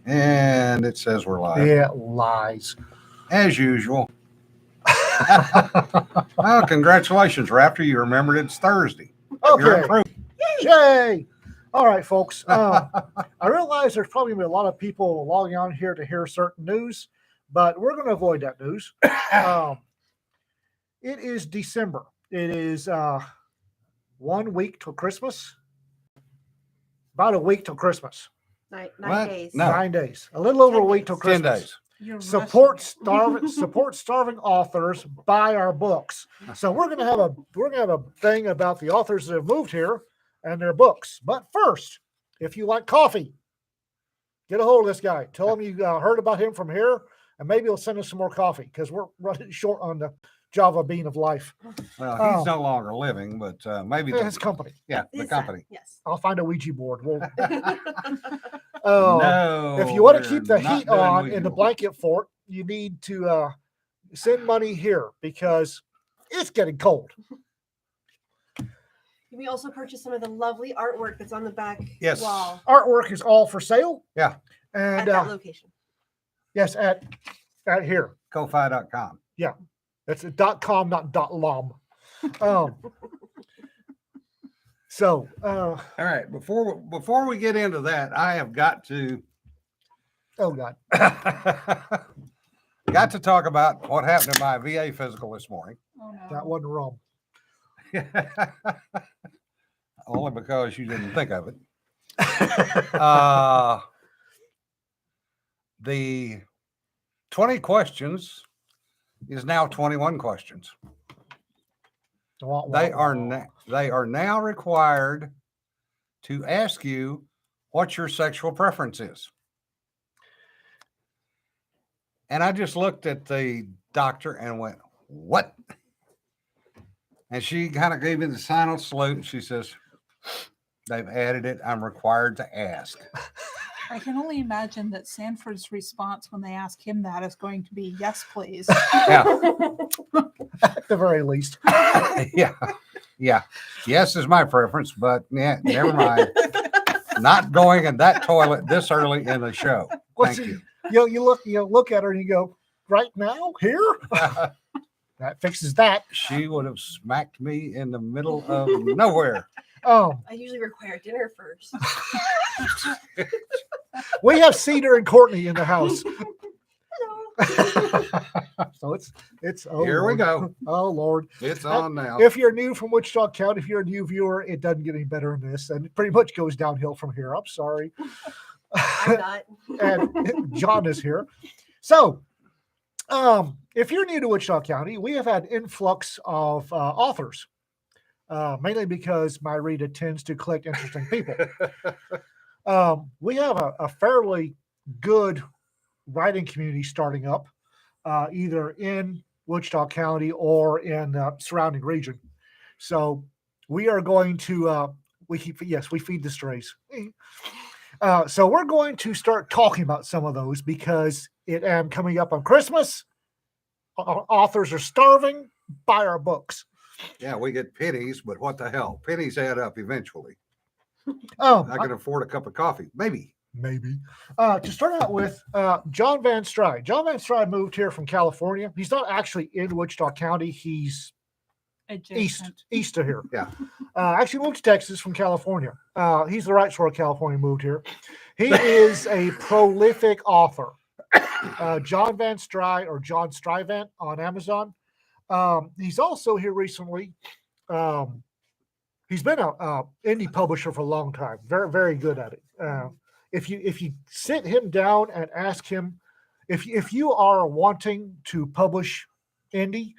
And it says we're live. Yeah, lies. As usual. Well, congratulations, Raptor. You remembered it's Thursday. You're Okay. improving. Yay! All right, folks. I realize there's probably going to be a lot of people logging on here to hear certain news, but we're going to avoid that news. It is December. It is 1 week till Christmas. About a week till Christmas. Nine What? days. No. 9 days. A little over 10 a week till days. 10 Christmas. days. You're Support rushing starving authors. Buy our books. So we're gonna have a thing about the authors that have moved here and their books. But first, if you like coffee, get a hold of this guy. Tell him you heard about him from here, and maybe he'll send us some more coffee because we're running short on the Java bean of life. Well, he's no longer living, but maybe His company. Yeah, the His company. son, yes. I'll find a Ouija board. We'll, No. if you want to we're keep the not heat doing on Ouija in the board. blanket fort, you need to send money here because it's getting cold. You may also purchase some of the lovely artwork that's on the back Yes. wall Artwork is all for sale. Yeah. at And that location. yes, at here. Ko-fi.com. That's .com, not .lom. So, All right. Before we get into that, I have got to oh God. got to talk about what happened to my VA physical this morning. Oh, no. That wasn't wrong. Only because you didn't think of it. The 20 questions is now 21 questions. They are now required to ask you what your sexual preference is. And I just looked at the doctor and went, "What?" And she kind of gave me the silent salute. And she says, "They've added it. I'm required to ask." I can only imagine that Sanford's response when they ask him that is going to be, "Yes, please." Yeah. At the very least. Yeah. Yeah. Yes is my preference, but yeah, never mind. Not going in that toilet this early in the show. What's Thank you. You look at her and you go, right now, here? That fixes that. She would have smacked me in the middle of nowhere. I usually require dinner first. We have Cedar and Courtney in the house. So it's oh Here we Lord. go. Oh Lord. It's on now. If you're new from Wichita County, if you're a new viewer, it doesn't get any better than this, and it pretty much goes downhill from here. I'm sorry. I'm not. And John is here. So, if you're new to Wichita County, we have had influx of authors, mainly because my reader tends to collect interesting people. We have a fairly good writing community starting up, either in Wichita County or in the surrounding region. So we are going to we feed the strays. So we're going to start talking about some of those because it am coming up on Christmas. Authors are starving. Buy our books. Yeah, we get pennies, but what the hell? Pennies add up eventually. Oh, I can afford a cup of coffee, maybe. To start out with, John Van Stryde. John Van Stryde moved here from California. He's not actually in Wichita County. He's Adjacent. east of here. Yeah. Actually moved to Texas from California. He's the right sort of California, moved here. He is a prolific author. John Van Stryde or John Stryvant on Amazon. He's also here recently. He's been a indie publisher for a long time. Very, very good at it. If you sit him down and ask him, if you are wanting to publish indie,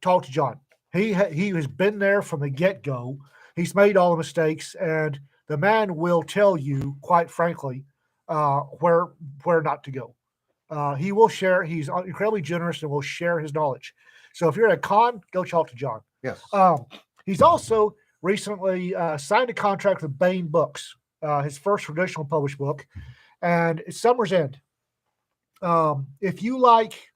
talk to John. He has been there from the get-go. He's made all the mistakes, and the man will tell you, quite frankly, where not to go. He will share. He's incredibly generous and will share his knowledge. So if you're at a con, go talk to John. Yes. He's also recently signed a contract with Bain Books, his first traditional published book, and it's Summer's End. If you like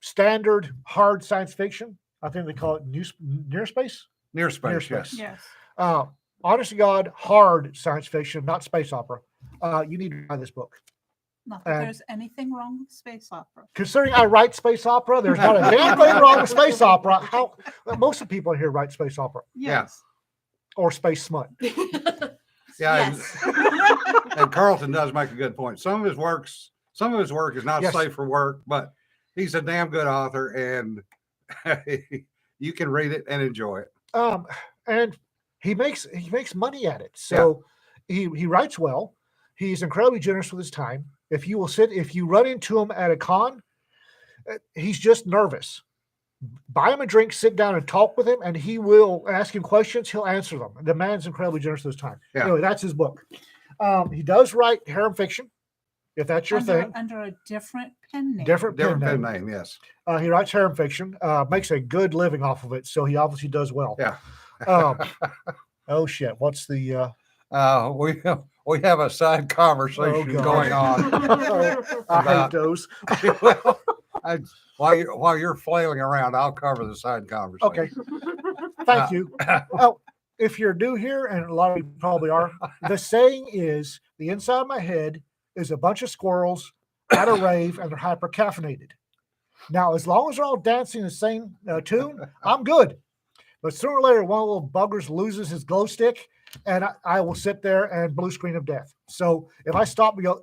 standard hard science fiction, I think they call it near space. Near space, Near space. yes. Yes. honest to God, hard science fiction, not space opera. You need to buy this book. Not that And- there's anything wrong with space opera. Considering I write space opera, there's not a damn thing wrong with space opera. How most of the people here write space opera Yeah. Yes. or space smut. Yeah, Yes. And Carlton does make a good point. Some of his work is not Yes. safe for work, but he's a damn good author, and you can read it and enjoy it. And he makes money at it. So he writes well. He's incredibly generous with his time. If you run into him at a con, he's just nervous. Buy him a drink, sit down and talk with him, and he will ask him questions. He'll answer them. The man's incredibly generous with his time. Yeah. Anyway, that's his book. He does write harem fiction, if that's your thing. Under a different pen name. Different pen Different pen name. name, yes. He writes harem fiction, makes a good living off of it, so he obviously does well. Yeah. Oh shit! What's the? We have a side conversation God. going on. I hate About- those. Well, while you're flailing around, I'll cover the side conversation. Okay, thank you. Oh, if you're new here, and a lot of you probably are, the saying is the inside of my head is a bunch of squirrels at a rave and they're hyper caffeinated. Now, as long as they're all dancing the same tune, I'm good. But sooner or later, one of the little buggers loses his glow stick, and I will sit there and blue screen of death. So if I stop and go,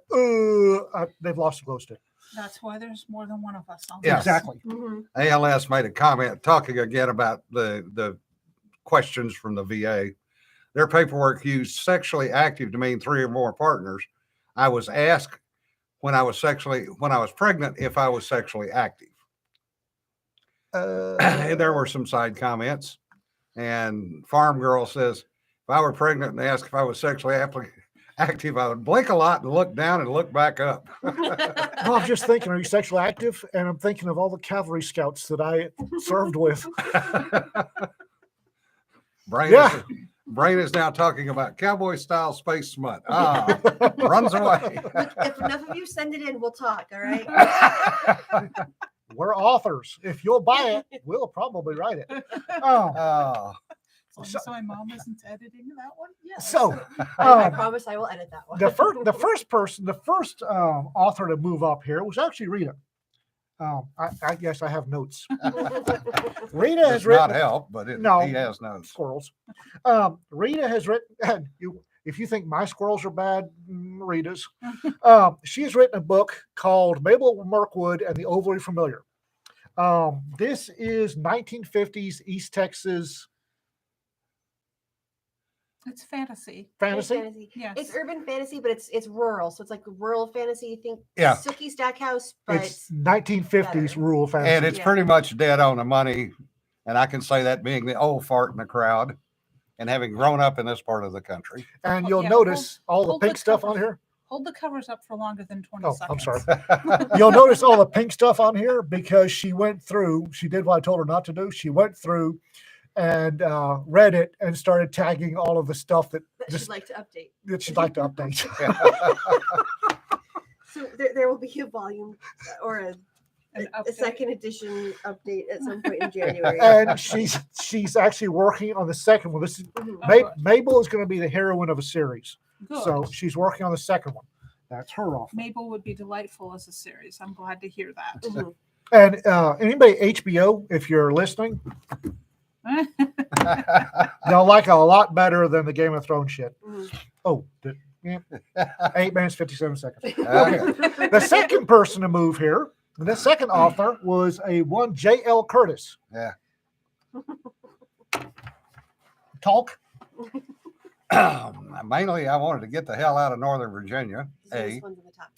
they've lost the glow stick. That's why there's more than one of us on Yeah. this. Exactly. Mhm. ALS made a comment talking again about the questions from the VA. Their paperwork used sexually active to mean 3 or more partners. I was asked when I was pregnant if I was sexually active. And there were some side comments. And Farm Girl says, if I were pregnant and asked if I was sexually active, I would blink a lot and look down and look back up. Well, I'm just thinking, are you sexually active? And I'm thinking of all the cavalry scouts that I served with. Brain is now talking about cowboy style space smut. Runs away. Look, if enough of you send it in, we'll talk. All right. We're authors. If you'll buy it, we'll probably write it. Oh, As long as my mom isn't editing that one. Yes. so I um, promise I will edit that one. the first author to move up here was actually Rita. I guess I have notes. Rita has Does not written help, but No. he has notes. squirrels. Rita has written. If you think my squirrels are bad, Rita's. She has written a book called Mabel Mirkwood and the Overly Familiar. This is 1950s East Texas It's fantasy. It's fantasy. fantasy. Yes. It's urban fantasy, but it's rural, so it's like rural fantasy. You think Yeah. Sookie Stackhouse, but It's 1950s better. rural fantasy. And it's Yeah. pretty much dead on the money. And I can say that being the old fart in the crowd and having grown up in this part of the country. And Oh, you'll yeah, notice all the hold pink the stuff on covers. here. Hold the covers up for longer than 20 Oh, seconds. I'm sorry. You'll notice all the pink stuff on here because she did what I told her not to do. She went through and read it and started tagging all of the stuff that that she'd like to update. she'd like to update. So there will be a volume or An a update. second edition update at some point in January. And she's actually working on the second one. This is Mhm. Oh, good. Mabel is going to be the heroine of a series, Good. so she's working on the second one. That's her off. Mabel would be delightful as a series. I'm glad to hear that. Mhm. And anybody HBO, if you're listening, they'll like it a lot better than the Game of Thrones shit. Mhm. Oh, 8 minutes 57 seconds. Okay. The second person to move here, the second author was one J.L. Curtis. Yeah. Talk. Mainly, I wanted to get the hell out of Northern Virginia, So this A, one's on the top.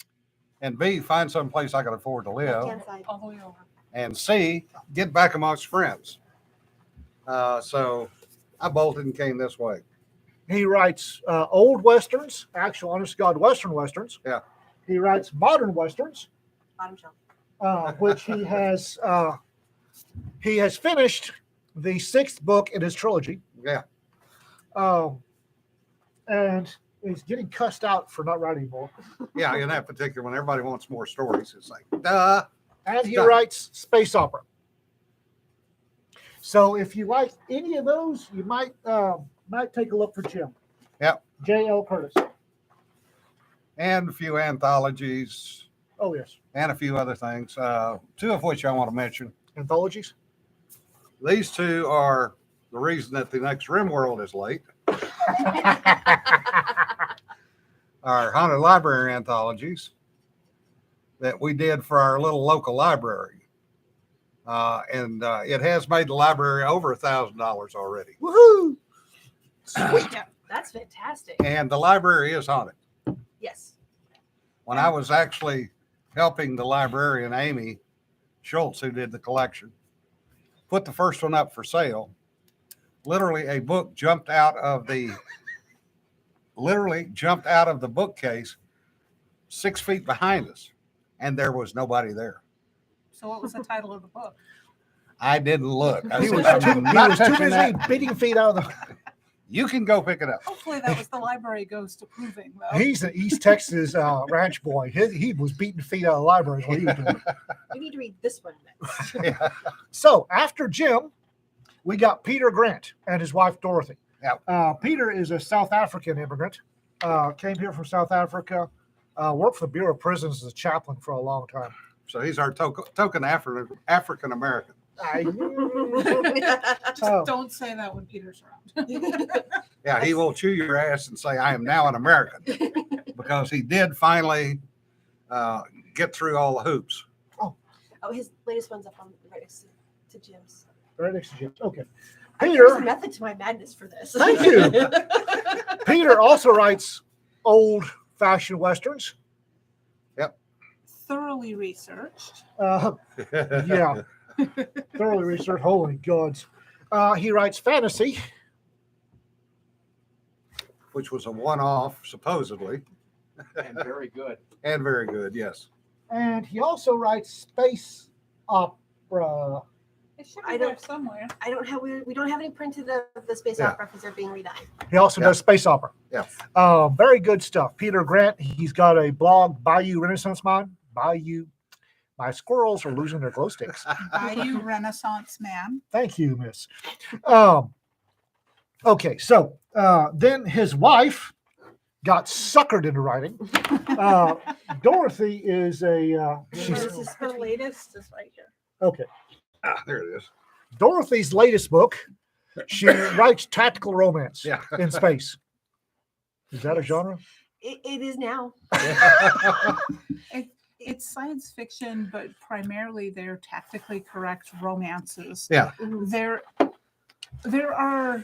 and B, find some place I could afford to live, Left-hand side. All the way over. and C, get back amongst friends. So I bolted and came this way. He writes old westerns, actual honest to God Western westerns. Yeah. He writes modern westerns, Bottom shelf. which he has finished the 6th book in his trilogy. Yeah. And he's getting cussed out for not writing more. Yeah, in that particular one, everybody wants more stories. It's like, duh. And he Done. writes space opera. So if you like any of those, you might might take a look for Jim. Yep. J.L. Curtis. And a few anthologies Oh, yes. and a few other things, two of which I want to mention. Anthologies. These two are the reason that the next RimWorld is late. Our Haunted Library anthologies that we did for our little local library. And it has made the library over $1,000 already. Woohoo! Sweet. That's fantastic. And the library is haunted. Yes. When I was actually helping the librarian, Amy Schultz, who did the collection, put the first one up for sale, literally a book jumped out of the bookcase 6 feet behind us, and there was nobody there. So what was the title of the book? I didn't look. I He said, was "I'm too, not touching busy that." beating feet out of the. You can go pick it up. Hopefully that was the library ghost approving, though. He's an East Texas ranch boy. He was beating feet out of the library. Is what he was doing. We need to read this one next. Yeah. So after Jim, we got Peter Grant and his wife Dorothy. Yep. Peter is a South African immigrant. Came here from South Africa. Worked for the Bureau of Prisons as a chaplain for a long time. So he's our token African American. Just Oh. don't say that when Peter's around. Yeah, he will chew your ass and say, "I am now an American," because he did finally get through all the hoops. Oh, his latest one's up on right next to Jim's. Right next to Jim. Okay. There's a Peter. method to my madness for this. Thank you. Peter also writes old-fashioned westerns. Thoroughly researched. Yeah. Thoroughly researched. Holy gods. He writes fantasy. Which was a one-off, supposedly, And very good. and very good. Yes. And he also writes space opera. It should I be there don't- somewhere. I don't have we don't have any printed of the space Yeah. opera because they're being redone. He also Yeah. does space opera. Yeah. Very good stuff. Peter Grant, he's got a blog, Bayou Renaissance Man. Bayou. My squirrels are losing their glow sticks. Bayou Renaissance Man. Thank you, miss. Okay, so then his wife got suckered into writing. Dorothy is she's This is Her latest is right here. okay. There it is. Dorothy's latest book, she writes tactical romance Yeah. in space. Is that a genre? It is now. It's science fiction, but primarily they're tactically correct romances. Yeah. Mhm. There are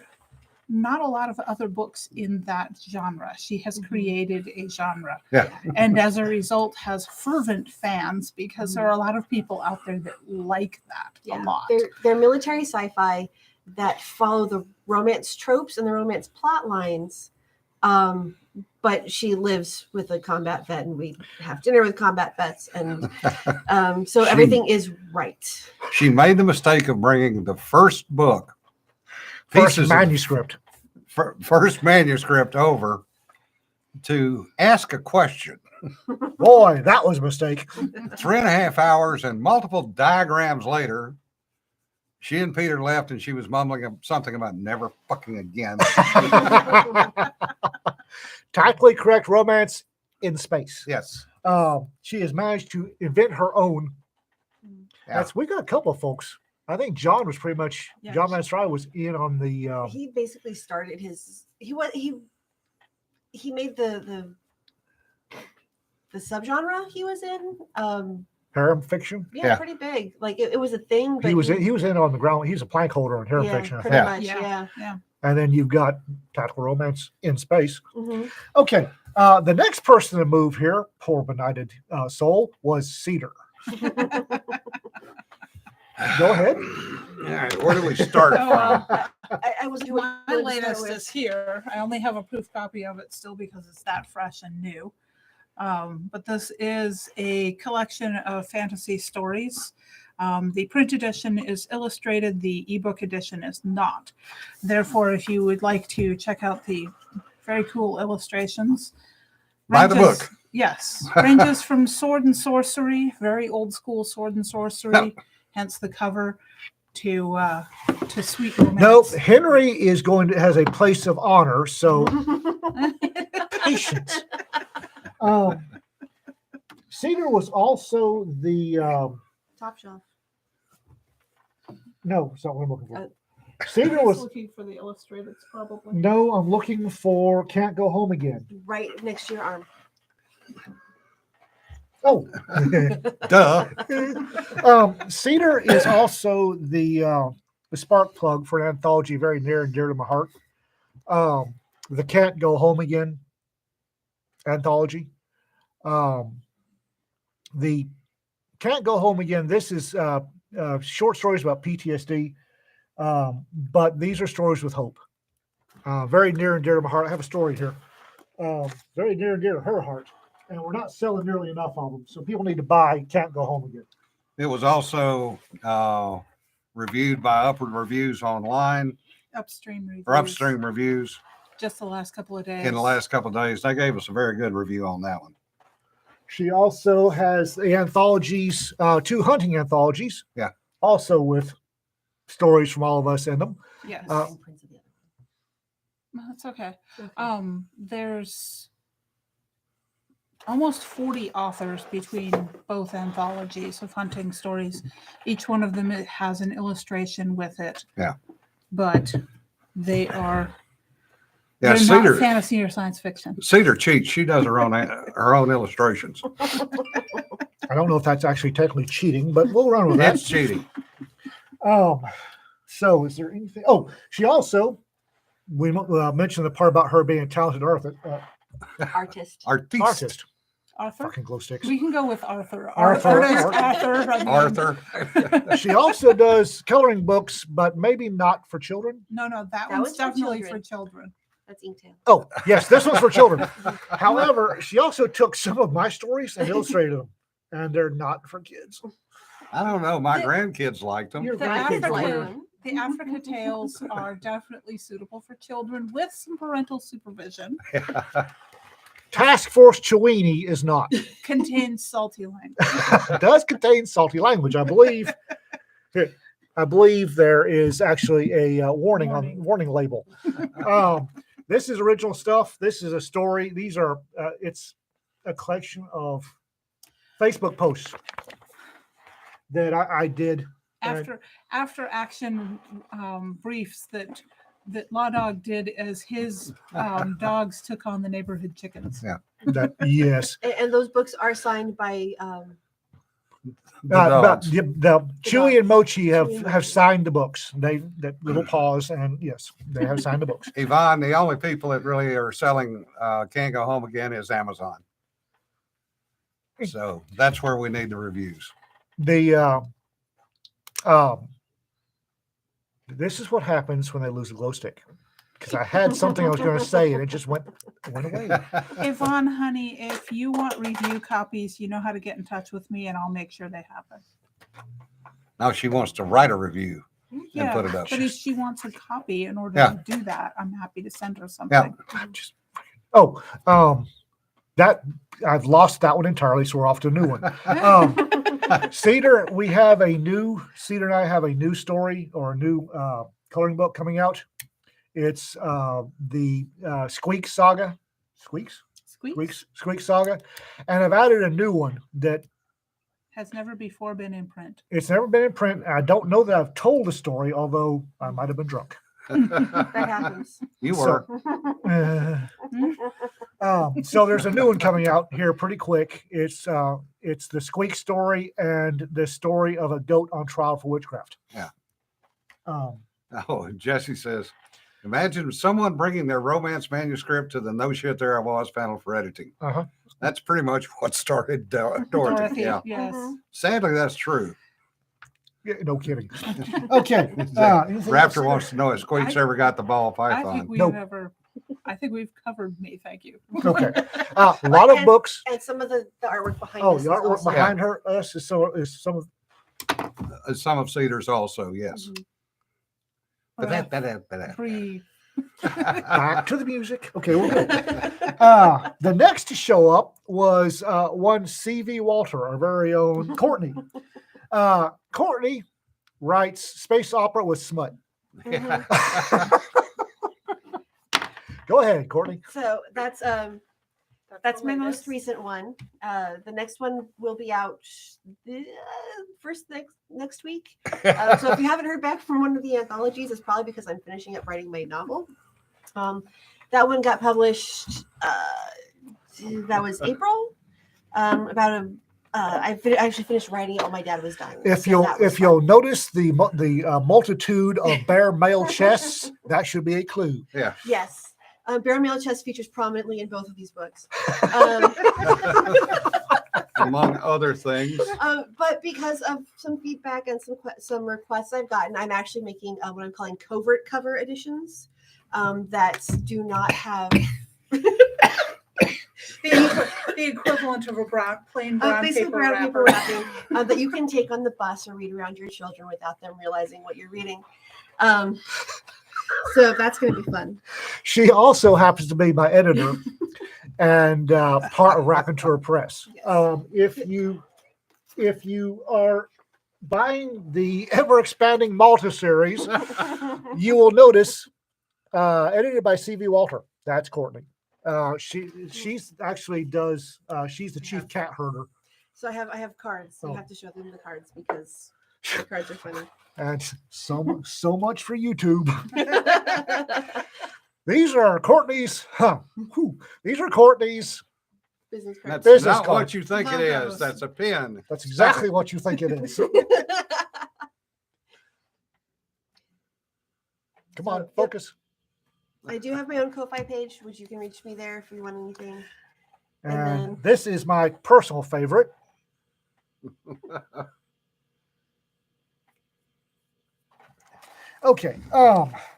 not a lot of other books in that genre. She has created a genre. Yeah. And as a result has fervent fans because there are a lot of people out there that like that a lot. They're military sci-fi that follow the romance tropes and the romance plot lines. But she lives with a combat vet, and we have dinner with combat vets, and so everything is right. She made the mistake of bringing the first book, First pieces of- manuscript. first manuscript over to ask a question. Boy, that was a mistake. 3.5 hours and multiple diagrams later, she and Peter left, and she was mumbling something about never fucking again. Tactically correct romance in space. Yes. She has managed to invent her own. Yeah. We got a couple of folks. I think John was pretty much Yeah. John Manstrai was in on the. He basically started his. He made the subgenre he was in. Harem fiction. Yeah. Pretty big. Like it was a thing. But He was in on the ground. He was a plank holder on harem yeah, fiction, I pretty think. much. Yeah. Yeah. And then you've got tactical romance in space. Mhm. Okay, the next person to move here, poor benighted soul, was Cedar. Go ahead. All right, where do we start Oh, from? I was doing My latest is here. I only have a proof copy of it still because it's that fresh and new. But this is a collection of fantasy stories. The print edition is illustrated. The ebook edition is not. Therefore, if you would like to check out the very cool illustrations, Buy the ranges- book. Yes, ranges from sword and sorcery, very old school sword and sorcery, hence the cover, to sweet romance. No, Henry is has a place of honor, so patience. Cedar was also the Top shelf. no, it's not what I'm looking for. Uh, Cedar He's was looking for the illustrators, probably. no, I'm looking for Can't Go Home Again. Right next to your arm. Oh, Duh. Cedar is also the spark plug for an anthology very near and dear to my heart. The Can't Go Home Again anthology. The Can't Go Home Again. This is short stories about PTSD, but these are stories with hope. Very near and dear to my heart. I have a story here. Very near and dear to her heart. And we're not selling nearly enough of them. So people need to buy Can't Go Home Again. It was also reviewed by Upward Reviews online Upstream reviews. or Upstream Reviews Just the last couple of days. in the last couple of days. They gave us a very good review on that one. She also has the anthologies, 2 hunting anthologies. Yeah. Also with stories from all of us in them. Yes. Prints of the other No, that's okay. one. There's almost 40 authors between both anthologies of hunting stories. Each one of them has an illustration with it. Yeah. But they are Yeah, they're Cedar. not fantasy or science fiction. Cedar cheats. She does her own illustrations. I don't know if that's actually technically cheating, but we'll run with that. That's cheating. So is there anything? Oh, she also, we mentioned the part about her being a talented Artist. artist. Arthur? Fucking glow sticks. We can go with Arthur. Arthur. Arthur. I mean, Arthur. She also does coloring books, but maybe not for children. No, that That one's one's for definitely children. for children. That's Inktail. Oh, yes, this one's for children. However, she also took some of my stories and illustrated them, and they're not for kids. I don't know. My The- grandkids liked them. Your The grandkids African- like Like her. one. The Africa tales are definitely suitable for children with some parental supervision. Task Force Chewini is not. Contains salty language. It does contain salty language, I believe. I believe there is actually a warning label. This is original stuff. This is a story. These are it's a collection of Facebook posts that I did. After action briefs that Law Dog did as his dogs took on the neighborhood chickens. Yeah. That yes. And those books are signed by The dogs. The Chewy and Mochi Chewy and have Mochi. signed the books. That little pause, and yes, they have signed the books. Yvonne, the only people that really are selling Can't Go Home Again is Amazon. So that's where we need the reviews. The this is what happens when they lose a glow stick. Because I had something I was going to say and it just went away. Yvonne, honey, if you want review copies, you know how to get in touch with me and I'll make sure they happen. Now she wants to write a review and Yeah, put it up. but if she wants a copy in order Yeah. to do that, I'm happy to send her something. Just that I've lost that one entirely, so we're off to a new one. Cedar, Cedar and I have a new story or a new coloring book coming out. It's the Squeak Saga. Squeaks Squeak Saga. And I've added a new one that has never before been in print. it's never been in print. I don't know that I've told the story, although I might have been drunk. that happens. You So- were. So there's a new one coming out here pretty quick. It's the Squeak story and the story of a goat on trial for witchcraft. Yeah. Um, Oh, Jesse says, imagine someone bringing their romance manuscript to the no shit there I was panel for editing. Uh-huh. That's pretty much what started Dorothy. Dorothy, Yeah. yes. Mhm. Sadly, that's true. yeah, no kidding. Okay. anything else, Raptor Cedar? wants to know if Squeaks ever got the ball I python. Nope. think we've covered me. Thank you. Okay. A lot of books. And some of the artwork behind Oh, us the is artwork also- behind her us is some of Some of Cedar's also, yes. Mhm. Ba-da-ba-da-ba-da. Pre back to the music. Okay, we're good. The next to show up was one C.V. Walter, our very own Courtney. Courtney writes space opera with smut. Go ahead, Courtney. So that's the my most latest. recent one. The next one will be out first next week. So if you haven't heard back from one of the anthologies, it's probably because I'm finishing up writing my novel. That one got published. That was April. I actually finished writing it while my dad was dying. If so you'll that was if you'll notice the multitude of bare male chests, that should be a clue. Yeah. yes. Bear Male Chest features prominently in both of these books. Um, Among other things. but because of some feedback and some requests I've gotten, I'm actually making what I'm calling covert cover editions that do not have The equivalent of a plain brown basically paper brown wrapper. paper wrapping that you can take on the bus or read around your children without them realizing what you're reading. So that's going to be fun. She also happens to be my editor and part of Raconteur Press. Yes. If you are buying the ever expanding Malta series, you will notice edited by C.V. Walter. That's Courtney. She's actually does. She's the chief cat herder. So I have cards. So you have to show them the cards because the cards are funny. And so much for YouTube. These are Courtney's. These are Courtney's. Business That's cards. Business not card. what you think it is. That's a pen. That's exactly what you think it is. Come on, focus. I do have my own Ko-Fi page, which you can reach me there if you want anything. And And then- this is my personal favorite. Okay.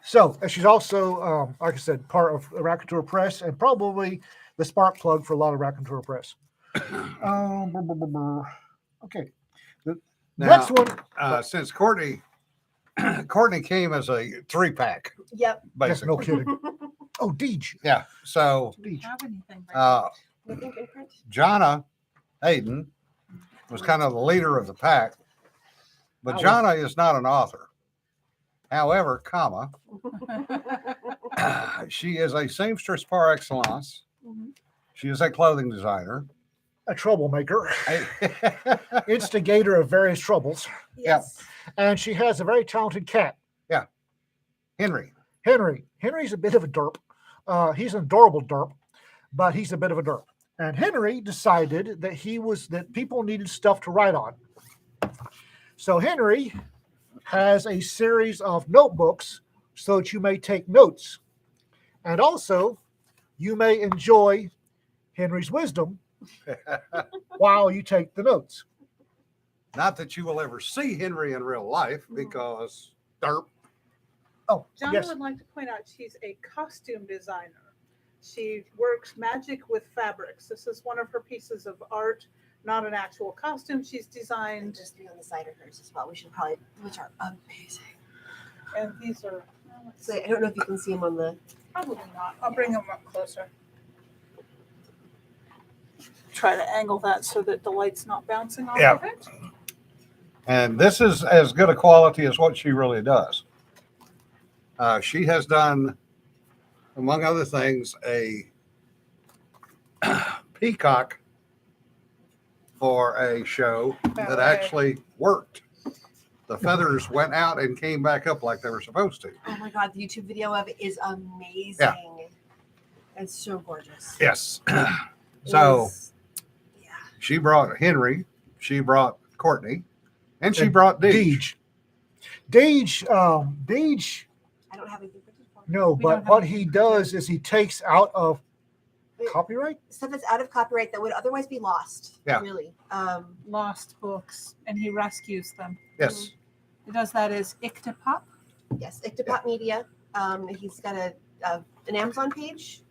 So she's also, like I said, part of Raconteur Press and probably the spark plug for a lot of Raconteur Press. Okay. The Now, next one. since Courtney came as a 3-pack, Yep. Yes, no basically. kidding. Oh, Deej. Yeah. So Deej. Have anything right Nothing in print. Jonna Hayden was kind of the leader of the pack, but I was- Jonna is not an author. However, she is a seamstress par excellence. Mhm. She is a clothing designer. A troublemaker, A- instigator of various troubles. Yes. And she has a very talented cat, Henry. Henry. Henry's a bit of a derp. He's an adorable derp, but he's a bit of a derp. And Henry decided that people needed stuff to write on. So Henry has a series of notebooks so that you may take notes. And also, you may enjoy Henry's wisdom while you take the notes. Not that you will ever see Henry in real life because derp. Oh, Jonna yes. would like to point out she's a costume designer. She works magic with fabrics. This is one of her pieces of art, not an actual costume. She's designed, Just three on the side of hers as well. We should probably, which are amazing. and these are, let's So see, I don't know if you can see them on the. probably not. I'll bring them up closer. Try to angle that so that the light's not bouncing off Yeah. of it. And this is as good a quality as what she really does. She has done, among other things, a peacock for a show that Ballet. actually worked. The feathers went out and came back up like they were supposed to. Oh my god, the YouTube video of it is amazing. Yeah. It's so gorgeous. Yes. It So is- yeah. she brought Henry, she brought Courtney, and she And brought Deej. Deej. Deej. I don't have anything printed for it. No, We but don't have what anything he printed. does is he takes out of copyright. Stuff that's out of copyright that would otherwise be lost. Yeah. Really. Lost books, and he rescues them. Yes. He does that as Ictopop. Yes, Ictopop Media. He's got an Amazon page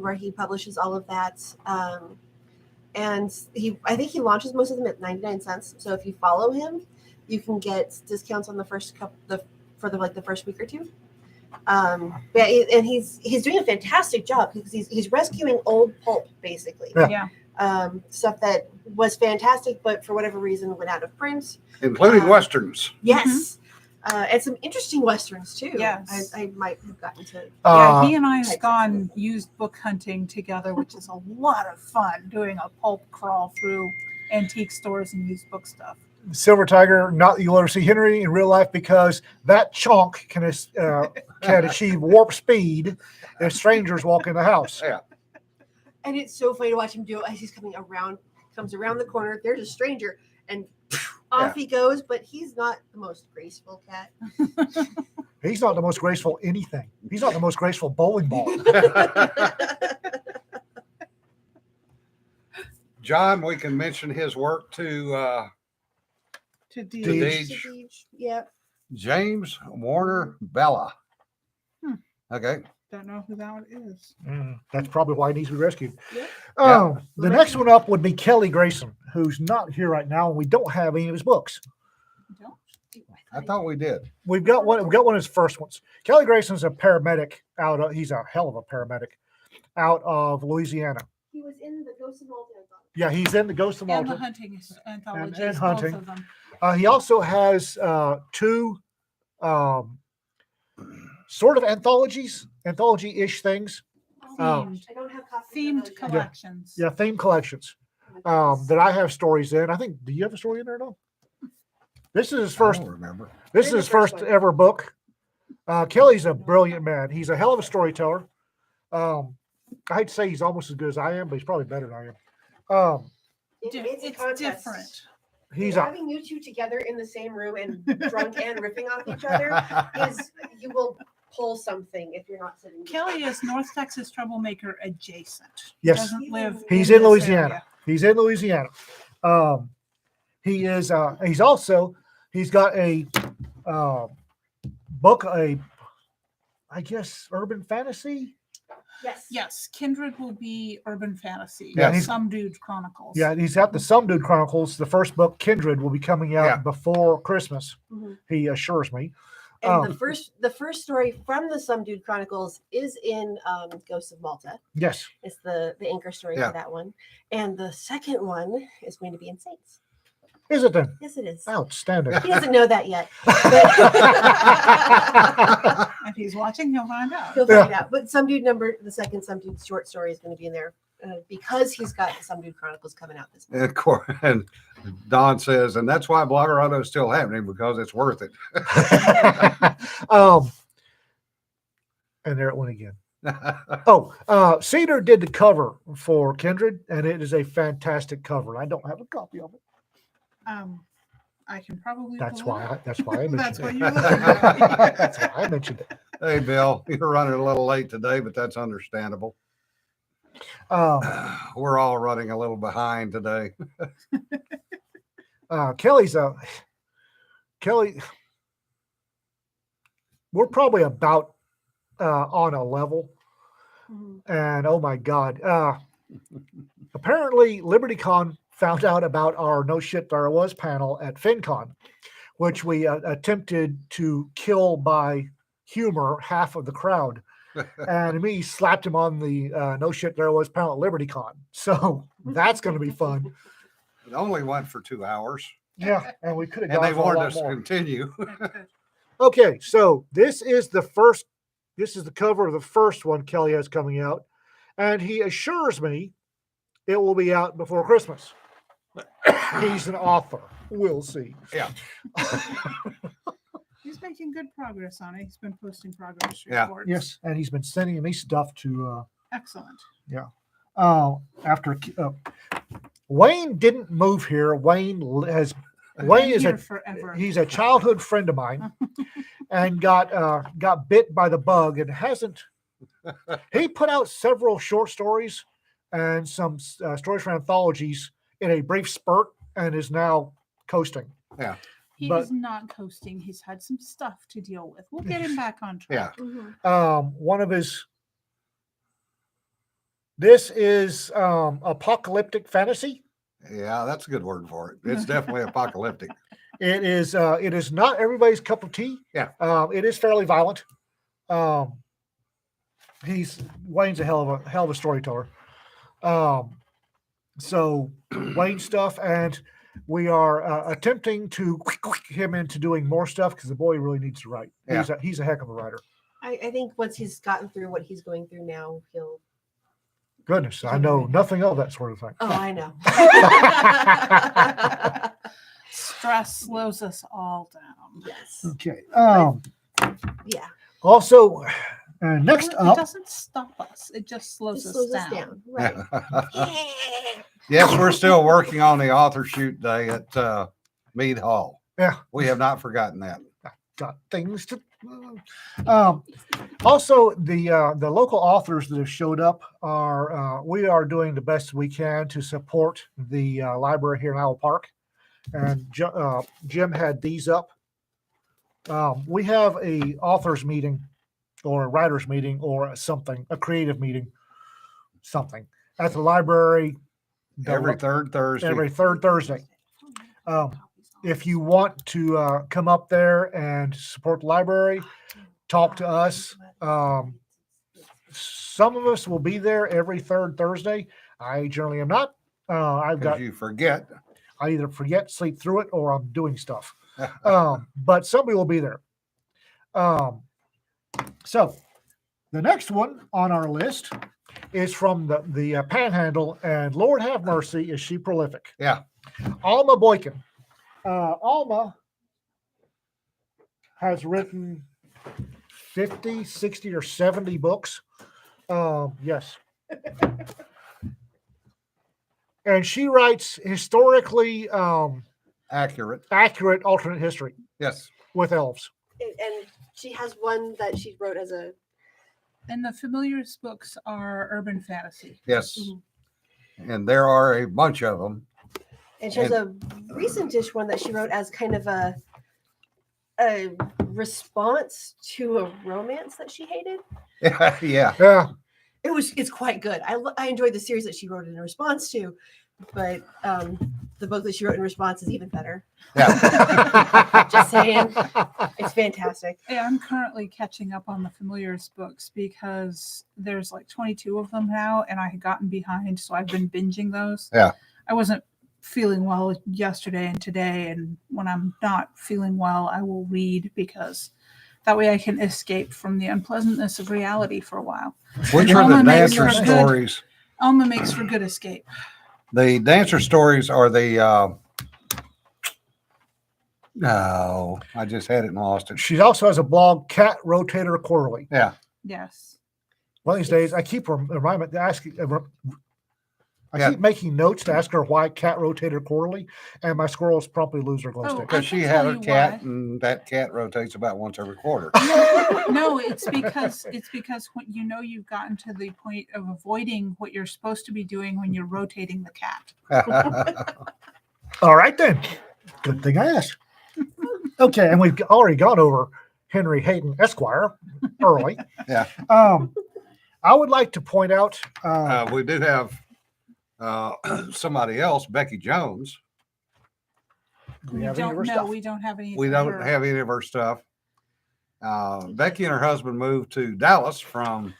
where he publishes all of that. And I think he launches most of them at 99 cents. So if you follow him, you can get discounts on the first for the first week or two. And he's doing a fantastic job because he's rescuing old pulp basically. Yeah. Yeah. stuff that was fantastic, but for whatever reason went out of print. Including Westerns. Yes. And some interesting Westerns too. Yes. I might have gotten to. Yeah, he and I have Types of gone used book hunting together, which is a lot of fun, doing a pulp crawl through antique stores and used book stuff. Silver Tiger, not that you'll ever see Henry in real life because that chunk can achieve warp speed if strangers walk in the house. Yeah. And it's so funny to watch him do it as he's comes around the corner. There's a stranger, and off he goes. But he's not the most graceful cat. He's not the most graceful anything. He's not the most graceful bowling ball. John, we can mention his work to To do Deej. Yeah. James Warner Bella. Hmm. Okay. don't know who that one is. That's probably why he needs to be rescued. Yeah. The next one up would be Kelly Grayson, who's not here right now, and we don't have any of his books. Don't? I thought we did. We've got one. We've got one of his first ones. Kelly Grayson's a paramedic he's a hell of a paramedic out of Louisiana. He was in the Ghost of Malta. Yeah, he's in the Ghost of And the Malta. hunting anthologies, and both hunting. of them. He also has two sort of anthology-ish things. Themed, I don't have copies. themed collections. Yeah, theme collections that I have stories in. I think. Do you have a story in there, though? This is his first. I don't remember. This is Maybe his the first first one. ever book. Kelly's a brilliant man. He's a hell of a storyteller. I'd say he's almost as good as I am, but he's probably better than I am. It's a It's contest. different. He's a Having you two together in the same room and drunk and ripping off each other is you will pull something if you're not sitting. Kelly is North Texas troublemaker adjacent. He Yes. doesn't live. He's in this Louisiana. area. He's in Louisiana. He is. He's got a book. I guess urban fantasy. Yes. Yes, Kindred will be urban fantasy. Yeah, he's- Some Dude Chronicles. Yeah, he's got the Some Dude Chronicles. The first book, Kindred, will be coming out Yeah. before Christmas. Mhm. He assures me. And the first story from the Some Dude Chronicles is in Ghosts of Malta. Yes. It's the anchor story Yeah. for that one. And the second one is going to be in Saints. Is it then? Yes, it is. Outstanding. He doesn't know that yet. If he's watching, he'll find out. He'll find out. But the second Some Dude short story is going to be in there because he's got the Some Dude Chronicles coming out this month. And of course, and Don says, and that's why Bloggerado is still happening because it's worth it. And there it went again. Cedar did the cover for Kindred, and it is a fantastic cover. I don't have a copy of it. I can probably. That's pull it why. up. That's why I mentioned That's it. what you're looking at. That's why I mentioned it. Hey, Bill, you're running a little late today, but that's understandable. We're all running a little behind today. Kelly. We're probably about on a level, and oh my God! Apparently, LibertyCon found out about our No Shit There Was panel at FinCon, which we attempted to kill by humor half of the crowd, and me slapped him on the No Shit There Was panel at LibertyCon. So that's going to be fun. It only went for 2 hours, Yeah, and we could have and gone they for a wanted lot us to more. continue. Okay, so this is the first. This is the cover of the first one Kelly has coming out, and he assures me it will be out before Christmas. He's an author. We'll see. Yeah. He's making good progress on it. He's been posting progress Yeah. reports. Yes, and he's been sending me stuff to. Excellent. After Wayne didn't move here. Wayne is Been here forever. he's a childhood friend of mine, and got bit by the bug and hasn't. He put out several short stories and some stories for anthologies in a brief spurt, and is now coasting. He but- is not coasting. He's had some stuff to deal with. We'll get him back on track. Yeah. One of his. This is apocalyptic fantasy. Yeah, that's a good word for it. It's definitely apocalyptic. It is. It is not everybody's cup of tea. Yeah. It is fairly violent. Wayne's a hell of a storyteller. So Wayne stuff, and we are attempting to him into doing more stuff because the boy really needs to write. He's a heck of a writer. I think once he's gotten through what he's going through now, he'll. Goodness, I know nothing of that sort of thing. Oh, I know. Stress slows us all down. Yes. Okay. Yeah. Also, next It up, doesn't stop us. It just slows, Just us, slows us down. down. Right. Yes, we're still working on the author shoot day at Mead Hall. yeah, We have not forgotten that. got things to. Also, the local authors that have showed up are we are doing the best we can to support the library here in Owl Park, and Jim had these up. We have a authors meeting, or a writers meeting, or something, a creative meeting, something at the library Every third Thursday. every third Thursday. If you want to come up there and support the library, talk to us. Some of us will be there every third Thursday. I generally am not. I've got Because you forget. I either forget, sleep through it, or I'm doing stuff. But somebody will be there. So the next one on our list is from the Panhandle, and Lord have mercy, is she prolific? Yeah. Alma Boykin. Alma has written 50, 60, or 70 books. Yes. And she writes historically Accurate. alternate history Yes. with elves. And she has one that she wrote as a. And the Familiars books are urban fantasy. Yes. Mhm. And there are a bunch of them. And she has a recent-ish one that she wrote as kind of a response to a romance that she hated. Yeah. Yeah. It's quite good. I enjoyed the series that she wrote in response to, but the book that she wrote in response is even better. Yeah. Just saying, it's fantastic. Yeah, I'm currently catching up on the Familiars books because there's like 22 of them now, and I had gotten behind, so I've been binging those. Yeah. I wasn't feeling well yesterday and today, and when I'm not feeling well, I will read because that way I can escape from the unpleasantness of reality for a while. Which are the Alma makes dancer for good- stories? Alma makes for good escape. The dancer stories are the. No, I just had it and lost it. She also has a blog, Cat Rotator Quarterly. Yeah. Yes. One of these days, I keep reminding to ask. I Yeah. keep making notes to ask her why Cat Rotator Quarterly, and my squirrels promptly lose their glow Oh, stick. Because I she can had tell a you cat, why. and that cat rotates about once every quarter. No, it's because when you know you've gotten to the point of avoiding what you're supposed to be doing when you're rotating the cat. All right then. Good thing I asked. Okay, and we've already gone over Henry Hayden Esquire early. Yeah. I would like to point out. We do have somebody else, Becky Jones. Do we have any of her No, stuff? we don't have any. We of don't her. have any of her stuff. Becky and her husband moved to Dallas from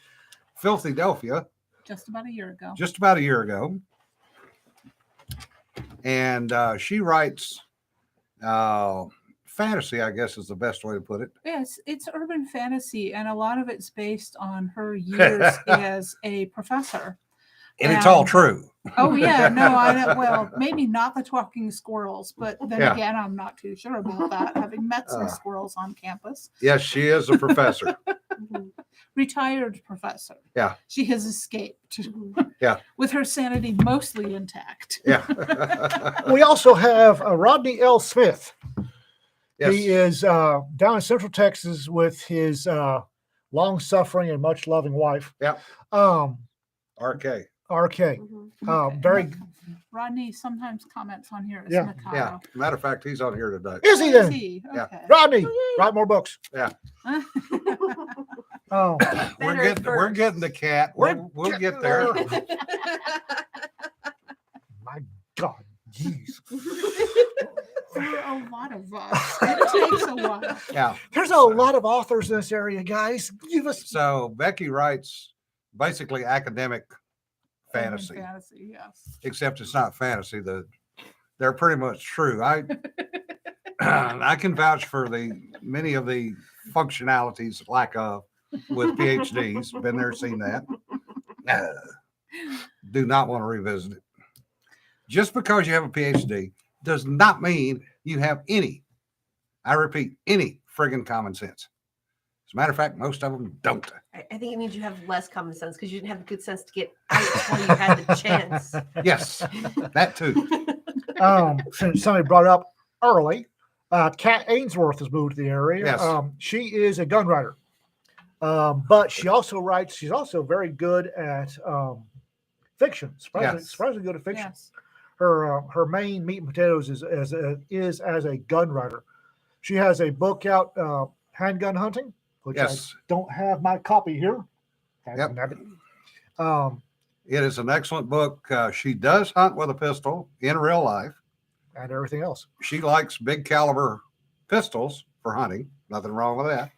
Philadelphia Just about a year ago. just about a year ago. And she writes fantasy, I guess is the best way to put it. Yes, it's urban fantasy, and a lot of it's based on her years as a professor. And it's all And- true. Oh yeah, no, I know. Well, maybe not the talking squirrels, but then Yeah. again, I'm not too sure about that. Having met some Uh. squirrels on campus, Yes, she is a professor. Mhm. retired professor. Yeah. She has escaped. Mhm. Yeah. With her sanity mostly intact. Yeah. We also have Rodney L. Smith. Yes. He is down in Central Texas with his long-suffering and much-loving wife. Yep. RK. RK. Mhm. Okay. Very. Rodney sometimes comments on here as Yeah. Mikado. Yeah. Matter of fact, he's on here today. Is he Is then? he? Yeah. Okay. Rodney, Oh, yay. write more books. Oh, Better We're first. getting the cat. We'll get there. my God. Jeez. For a lot of us. It takes a while. Yeah. There's a lot of authors in this area, guys. Give us. So Becky writes basically academic fantasy, Fantasy, yes. except it's not fantasy. They're pretty much true. I can vouch for many of the functionalities lack of with PhDs. Been there, seen that. Do not want to revisit it. Just because you have a PhD does not mean you have any, I repeat, any friggin' common sense. As a matter of fact, most of them don't. I think it means you have less common sense because you didn't have the good sense to get out while you had the chance. Yes, that too. Since somebody brought up early, Kat Ainsworth has moved to the area. Yes. She is a gun writer, but she also writes. She's also very good at fiction. Surprisingly good at fiction. Yes. Her main meat and potatoes is as a gun writer. She has a book out, Handgun Hunting, which Yes. I don't have my copy here. Yep. Um, It is an excellent book. She does hunt with a pistol in real life. and everything else. She likes big caliber pistols for hunting. Nothing wrong with that.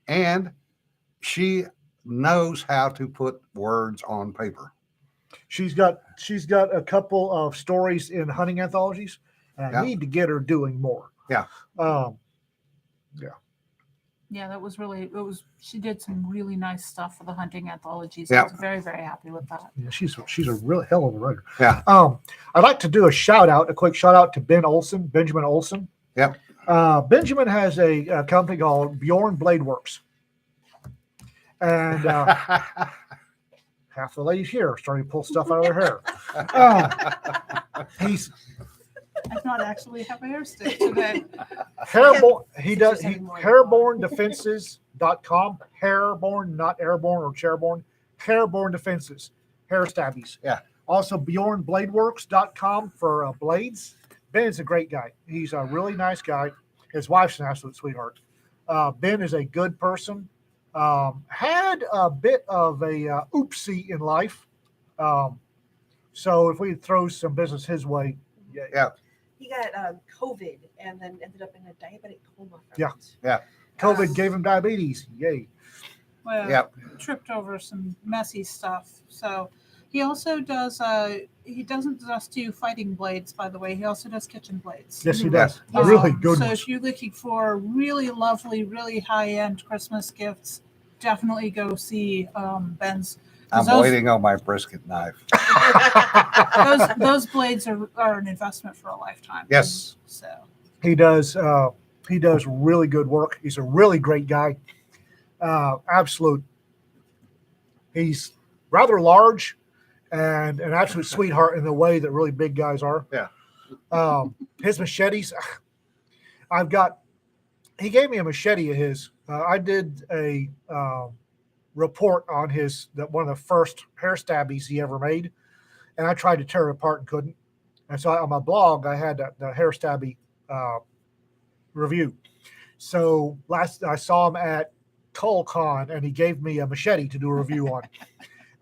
And she knows how to put words on paper. She's got a couple of stories in hunting anthologies, and I Yeah. need to get her doing more. Yeah. Yeah, that was really, she did some really nice stuff for the hunting anthologies. Yeah. I was very, very happy with that. Yeah, she's a real hell of a writer. Yeah. I'd like to do a quick shout out to Benjamin Olson. Yep. Benjamin has a company called Bjorn Blade Works. And half the ladies here are starting to pull stuff out of their hair. He's I not actually have a hair stick today. hairborndefenses.com. Hairborn, not airborne or chairborne. Hairborne Defenses, hair stabbies. Yeah. Also bjornbladeworks.com for blades. Ben is a great guy. He's a really nice guy. His wife's an absolute sweetheart. Ben is a good person. Had a bit of a oopsie in life. So if we throw some business his way, Yeah. He got COVID and then ended up in a diabetic coma. From Yeah. it. Yeah. COVID gave him diabetes. Yay. Well, Yep. tripped over some messy stuff. So he also does, he doesn't just do fighting blades, by the way. He also does kitchen blades. Yes, he does. Yes. Really good So ones. if you're looking for really lovely, really high-end Christmas gifts, definitely go see Ben's. 'Cause I'm waiting on my brisket knife. Those blades are an investment for a lifetime. Yes. So He does really good work. He's a really great guy. Absolute. He's rather large and an absolute sweetheart in the way that really big guys are. Yeah. His machetes, he gave me a machete of his. I did a report on one of the first hair stabbies he ever made, and I tried to tear it apart and couldn't. And so on my blog, I had the hair stabby review. So I saw him at ColCon, and he gave me a machete to do a review on,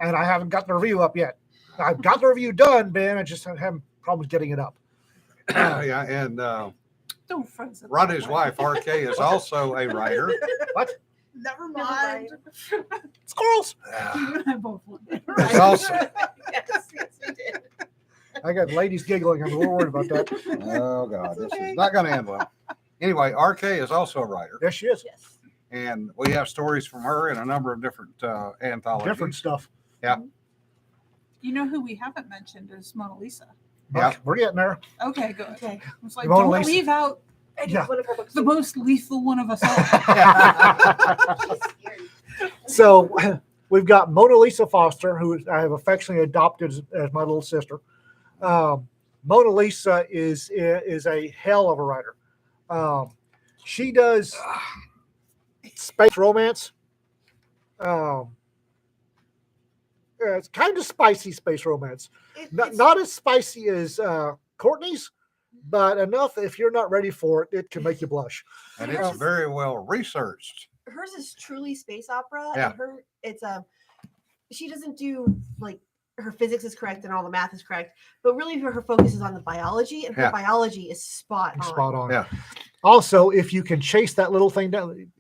and I haven't got the review up yet. I've got the review done, Ben. I just having problems getting it up. Yeah. And don't friends it Rodney's that way. wife, RK, is also a writer. What? Never Never mind. Squirrels. You and I both won. It's also, yes, we did. I got ladies giggling. I'm a little worried about that. oh God, That's this okay. is not going to end well. Anyway, RK is also a writer, Yes, she is. Yes. and we have stories from her in a number of different anthologies. Different stuff. You know who we haven't mentioned is Mona Lisa. Yeah. We're getting there. Okay, good. Okay. I was like, Mona don't Lisa. leave out I did Yeah. one of her books. the most lethal one of us all. She's scary. So we've got Mona Lisa Foster, who I have affectionately adopted as my little sister. Mona Lisa is a hell of a writer. She does space romance. It's kind of spicy space romance. Not as spicy as Courtney's, but enough if you're not ready for it, it can make you blush. And it's very well researched. Hers is truly space opera. Yeah. And it's she doesn't do like her physics is correct and all the math is correct, but really her focus is on the biology, and her Yeah. biology is spot on. Spot on. Yeah. Also, if you can chase that little thing down,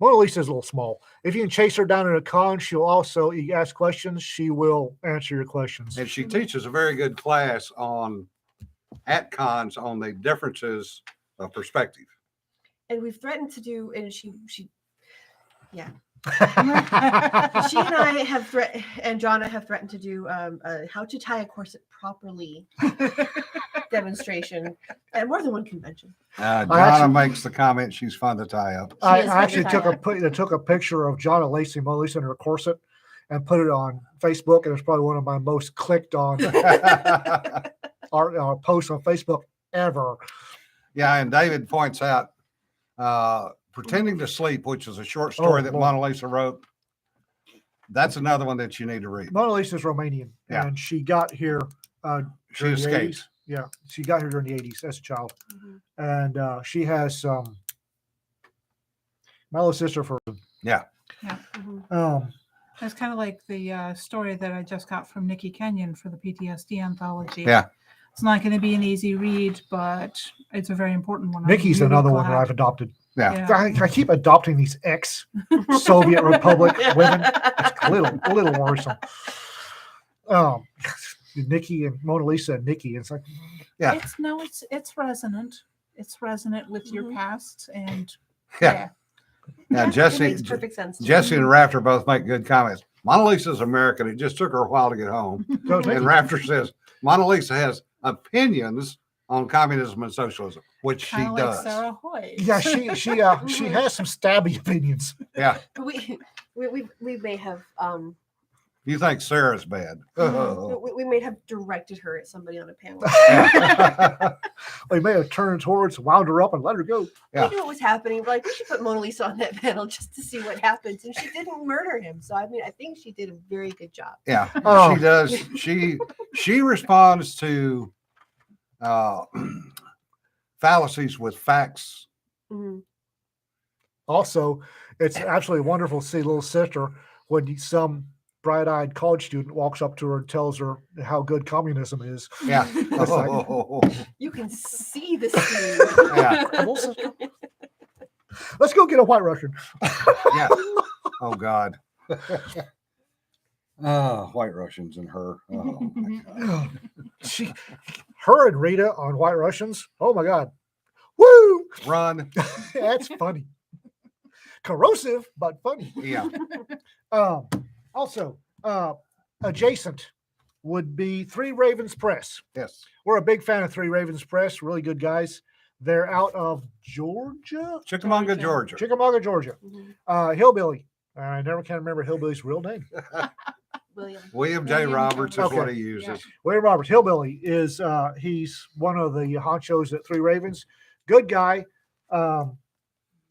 Mona Lisa's a little small. If you can chase her down at a con, she'll also you ask questions. She will answer your questions. And she teaches a very good class at cons on the differences of perspective. And we've threatened to do, and she and She I have and Jonna have threatened to do a how to tie a corset properly demonstration at more than one convention. Donna makes the comment she's fun to tie up. I She is fun to actually tie took a picture of Jonna lacing Mona Lisa in her corset and put it on Facebook, and it's probably one of my most clicked on posts on Facebook ever. Yeah, and David points out Pretending to Sleep, which is a short story that Lord. Mona Lisa wrote. That's another one that you need to read. Mona Lisa's Romanian, Yeah. and she got here. She during the escapes. 80s. Yeah, she got here during the 80s as a child, Mhm. and she has my little sister for Mhm. It's kind of like the story that I just got from Nikki Kenyon for the PTSD anthology. Yeah. It's not going to be an easy read, but it's a very important one. I'm Nikki's really another one that glad. I've adopted. Yeah. I keep adopting these ex-Soviet Republic women. It's a little worrisome. Nikki and Mona Lisa and Nikki. It's like, Yeah. It's resonant. It's resonant with your Mhm. past, and Yeah. Yeah, It Jesse, makes perfect sense. to me. Jesse and Rafter both make good comments. Mona Lisa's American. It just took her a while to get home. goes And Nikki. Rafter says Mona Lisa has opinions on communism and socialism, which she kind of like does. Sarah Hoy. Yeah, she has some stabby opinions. Yeah. we may have You think Sarah's bad. we may have directed her at somebody on a panel. Yeah. We may have turned towards, wound her up, and let her go. Yeah. We knew what was happening. We're like, we should put Mona Lisa on that panel just to see what happens. And she didn't murder him. So I mean, I think she did a very good job. Yeah, Oh. she does. She responds to fallacies with facts. Mhm. Also, it's absolutely wonderful to see little sister when some bright-eyed college student walks up to her and tells her how good communism is. Yeah. It's like- You can see the scene. Yeah. Little sister. Let's go get a White Russian. Yeah. Oh God. White Russians and her. Oh my God. Her and Rita on White Russians. Oh my God. Woo! Run. That's funny. Corrosive, but funny. Yeah. Also, adjacent would be Three Ravens Press. Yes. We're a big fan of Three Ravens Press. Really good guys. They're out of Georgia, Chickamauga, Georgia. Chickamauga, Georgia. Mhm. Hillbilly. I never can remember Hillbilly's real name. William. William J. William Roberts is Okay. what he uses. William Roberts. Hillbilly is he's one of the honchos at Three Ravens. Good guy.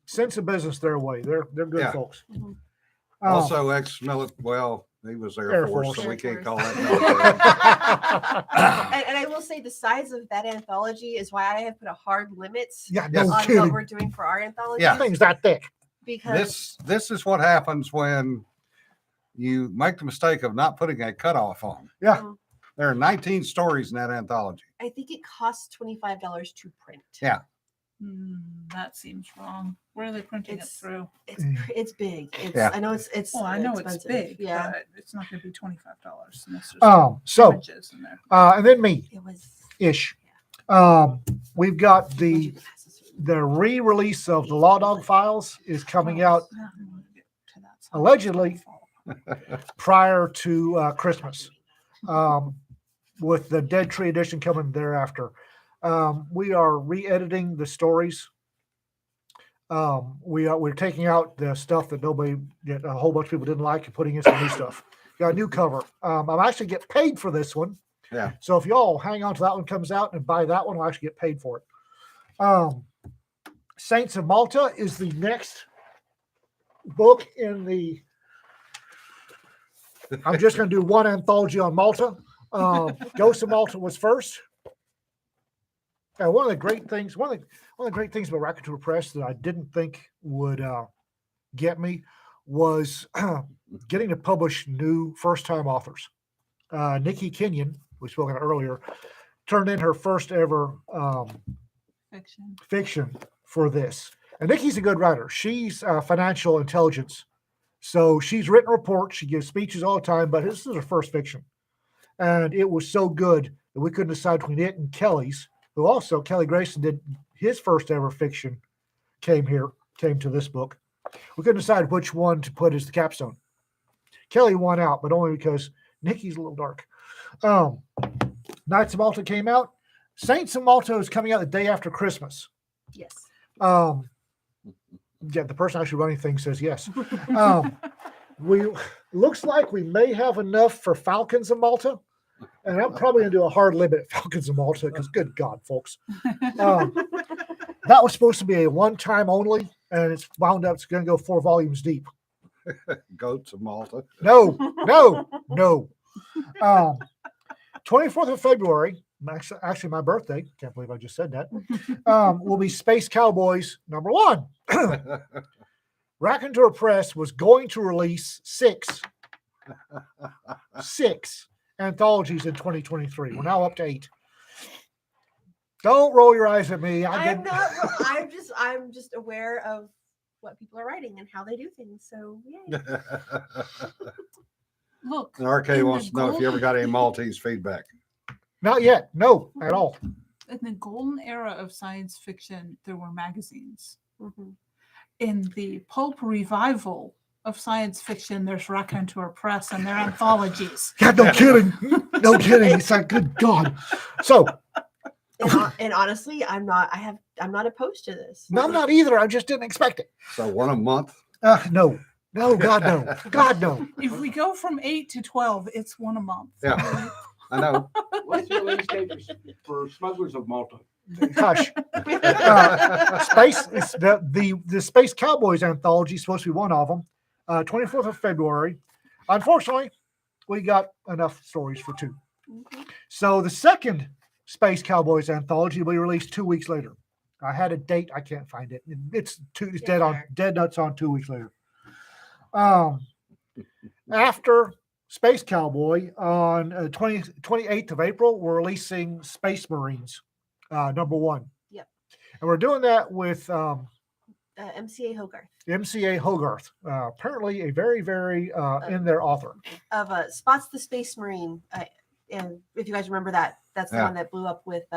Send some business their way. They're good Yeah. folks. Mhm. Also ex-military. Well, he was Air, Air Force, Force. so we Air can't Force. call that military. And I will say the size of that anthology is why I have put a hard limit Yeah, Yes. no on what kidding. we're doing for our anthology. Yeah. That thing's that thick. Because This is what happens when you make the mistake of not putting a cutoff on. Yeah. There are 19 stories in that anthology. I think it costs $25 to print. Yeah. That seems wrong. Where are they printing It's- it through? It's big. It's Yeah. I know it's Well, I know expensive. it's big, Yeah. but it's not going to be $25. And there's So images in there. and then me It was ish. We've got once you the pass a certain- re-release of the Law Dog Files is coming out Yeah, I wanna get to that side. allegedly prior to Christmas, with the Dead Tree edition coming thereafter. We are re-editing the stories. We're taking out the stuff that a whole bunch of people didn't like and putting in some new stuff. Got a new cover. I'm actually get paid for this one. Yeah. So if y'all hang on to that one comes out and buy that one, we'll actually get paid for it. Saints of Malta is the next book in the. I'm just going to do one anthology on Malta. Ghost of Malta was first. And one of the great things about Raconteur Press that I didn't think would get me was getting to publish new first-time authors. Nikki Kenyon, we spoke about earlier, turned in her first ever Fiction. fiction for this. And Nikki's a good writer. She's financial intelligence. So she's written reports. She gives speeches all the time, but this is her first fiction. And it was so good that we couldn't decide between it and Kelly's, who also, Kelly Grayson did his first ever fiction, came to this book. We couldn't decide which one to put as the capstone. Kelly won out, but only because Nikki's a little dark. Knights of Malta came out. Saints of Malta is coming out the day after Christmas. Yes. Yeah, the person actually running things says yes. We looks like we may have enough for Falcons of Malta, and I'm probably gonna do a hard limit at Falcons of Malta because, good God, folks, that was supposed to be a one-time only, and it's wound up. It's gonna go 4 volumes deep. Goats of Malta. No. 24th of February, actually my birthday. Can't believe I just said that. Will be Space Cowboys #1. Raconteur Press was going to release 6 anthologies in 2023. We're now up to 8. Don't roll your eyes at me. I'm just aware of what people are writing and how they do things. So yay. Look, And RK in wants the to know if you ever got any golden- Maltese feedback. Not yet. No, at all. in the golden era of science fiction, there were magazines. Mhm. In the pulp revival of science fiction, there's Raconteur Press and their anthologies. Yeah, no kidding. No kidding. It's like, good God. So, And honestly, I'm not opposed to this. no, I'm not either. I just didn't expect it. So one a month. No, God, no. God, no. If we go from 8 to 12, it's one a month. Yeah, I know. What's the release date for Smugglers of Malta? Hush. Space. It's the Space Cowboys anthology is supposed to be one of them. 24th of February. Unfortunately, we got enough stories for 2. Mhm. So the second Space Cowboys anthology will be released 2 weeks later. I had a date. I can't find it. It's Yeah, dead nuts on 2 weeks later. After Space Cowboy on 28th of April, we're releasing Space Marines #1. Yep. And we're doing that with MCA Hogarth MCA Hogarth, apparently a very, very in their author. of Spots the Space Marine. And if you guys remember that, that's the Yeah. one that blew up with